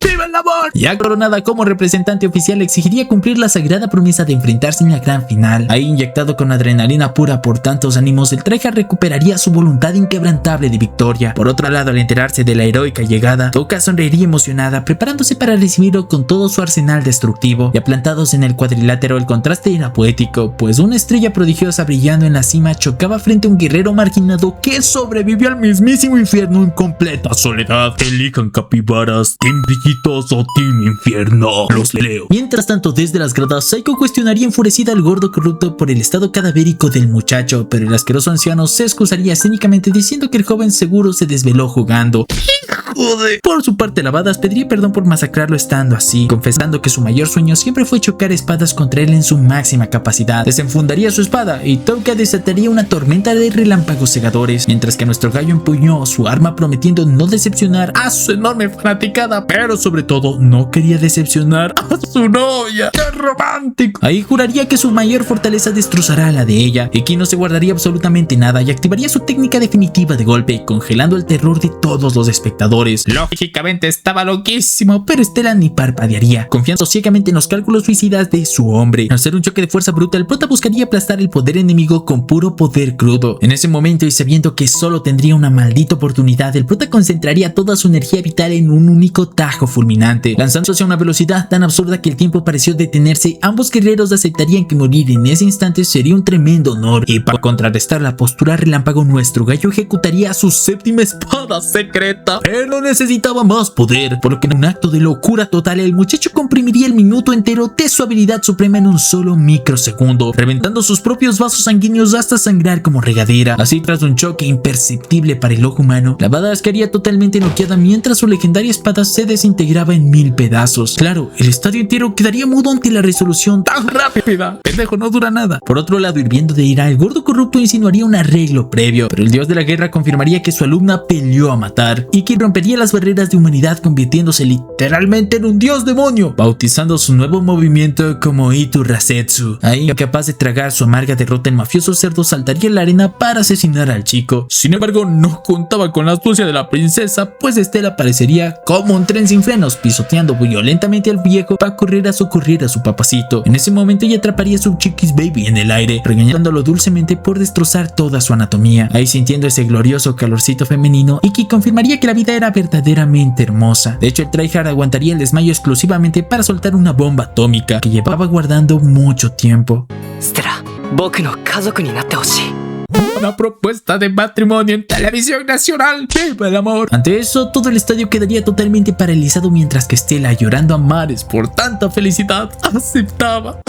¡Viva el amor! Ya coronada como representante oficial, exigiría cumplir la sagrada promesa de enfrentarse en la gran final. Ahí, inyectado con adrenalina pura por tantos ánimos, el tryhard recuperaría su voluntad inquebrantable de victoria. Por otro lado, al enterarse de la heroica llegada, Touka sonreiría emocionada, preparándose para recibirlo con todo su arsenal destructivo. Ya plantados en el cuadrilátero, el contraste era poético, pues una estrella prodigiosa brillando en la cima chocaba frente a un guerrero marginado que sobrevivió al mismísimo infierno en completa soledad. Elijan capibaras, Team Brillitos o Team Infierno. Los leo. Mientras tanto, desde las gradas, Saiko cuestionaría enfurecida al gordo corrupto por el estado cadavérico del muchacho, pero el asqueroso anciano se excusaría cínicamente diciendo que el joven seguro se desveló jugando. Joder. Por su parte, la badass pediría perdón por masacrarlo estando así, confesando que su mayor sueño siempre fue chocar espadas contra él en su máxima capacidad. Desenfundaría su espada y Touka desataría una tormenta de relámpagos cegadores, mientras que nuestro gallo empuñó su arma prometiendo no decepcionar a su enorme fanaticada, pero sobre todo no quería decepcionar a su novia. ¡Qué romántico! Ahí juraría que su mayor fortaleza destrozará la de ella. Iki no se guardaría absolutamente nada y activaría su técnica definitiva de golpe, congelando el terror de todos los espectadores. Lógicamente estaba loquísimo, pero Estela ni parpadearía, confiando ciegamente en los cálculos suicidas de su hombre. Al ser un choque de fuerza bruta, el prota buscaría aplastar el poder enemigo con puro poder crudo. En ese momento, y sabiendo que solo tendría una maldita oportunidad, el prota concentraría toda su energía vital en un único tajo fulminante, lanzándose a una velocidad tan absurda que el tiempo pareció detenerse. Ambos guerreros aceptarían que morir en ese instante sería un tremendo honor, y para contrarrestar la postura relámpago, nuestro gallo ejecutaría su séptima espada secreta. Pero necesitaba más poder, por lo que en un acto de locura total, el muchacho comprimiría el minuto entero de su habilidad suprema en un solo microsegundo, reventando sus propios vasos sanguíneos hasta sangrar como regadera. Así, tras un choque imperceptible para el ojo humano, la badass quedaría totalmente noqueada mientras su legendaria espada se desintegraba en 1000 pedazos. Claro, el estadio entero quedaría mudo ante la resolución tan rápida. Pendejo, no dura nada. Por otro lado, hirviendo de ira, el gordo corrupto insinuaría un arreglo previo, pero el dios de la guerra confirmaría que su alumna peleó a matar y que rompería las barreras de humanidad, convirtiéndose literalmente en un dios demonio, bautizando su nuevo movimiento como Itu Rasetsu. Ahí, incapaz de tragar su amarga derrota, el mafioso cerdo saltaría en la arena para asesinar al chico. Sin embargo, no contaba con la astucia de la princesa, pues Estela aparecería como un tren sin frenos, pisoteando violentamente al viejo para correr a socorrer a su papacito. En ese momento, ella atraparía a su chiquis baby en el aire, regañándolo dulcemente por destrozar toda su anatomía. Ahí, sintiendo ese glorioso calorcito femenino, Iki confirmaría que la vida era verdaderamente hermosa. De hecho, el tryhard aguantaría el desmayo exclusivamente para soltar una bomba atómica que llevaba guardando mucho tiempo. Una propuesta de matrimonio en televisión nacional. ¡Viva el amor! Ante eso, todo el estadio quedaría totalmente paralizado, mientras que Estela, llorando a mares por tanta felicidad, aceptaba.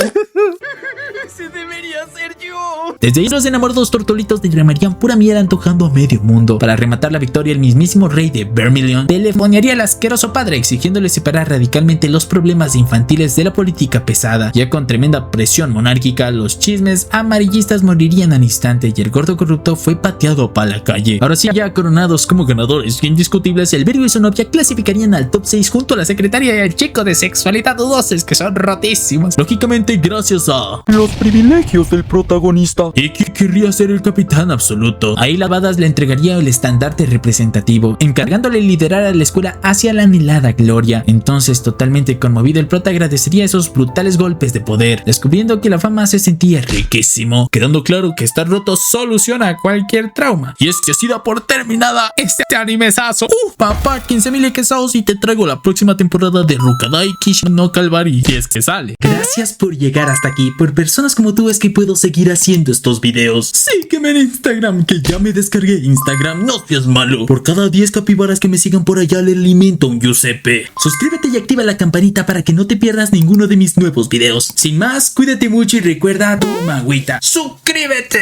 Se debería ser yo. Desde ahí los enamorados tortolitos derramarían pura miel antojando a medio mundo. Para rematar la victoria, el mismísimo rey de Vermilion telefonearía al asqueroso padre exigiéndole separar radicalmente los problemas infantiles de la política pesada. Ya con tremenda presión monárquica, los chismes amarillistas morirían al instante y el gordo corrupto fue pateado para la calle. Ahora sí, ya coronados como ganadores indiscutibles, el Virgo y su novia clasificarían al top 6 junto a la secretaria y el chico de sexualidad dudosos que son rotísimos. Lógicamente gracias a Los privilegios del protagonista. y que querría ser el capitán absoluto. Ahí la Badass le entregaría el estandarte representativo, encargándole liderar a la escuela hacia la anhelada gloria. Entonces, totalmente conmovido, el prota agradecería esos brutales golpes de poder, descubriendo que la fama se sentía riquísimo, quedando claro que estar roto soluciona cualquier trauma. Y es que así da por terminada este animezazo. Papá, 15,000 quesados y te traigo la próxima temporada de Rukadai Kishi no Calvary, y es que sale. Gracias por llegar hasta aquí. Por personas como tú es que puedo seguir haciendo estos videos. Sígueme en Instagram, que ya me descargué Instagram, no seas malo. Por cada 10 capibaras que me sigan por allá le alimento un Giuseppe. Suscríbete y activa la campanita para que no te pierdas ninguno de mis nuevos videos. Sin más, cuídate mucho y recuerda, toma agüita. ¡Suscríbete!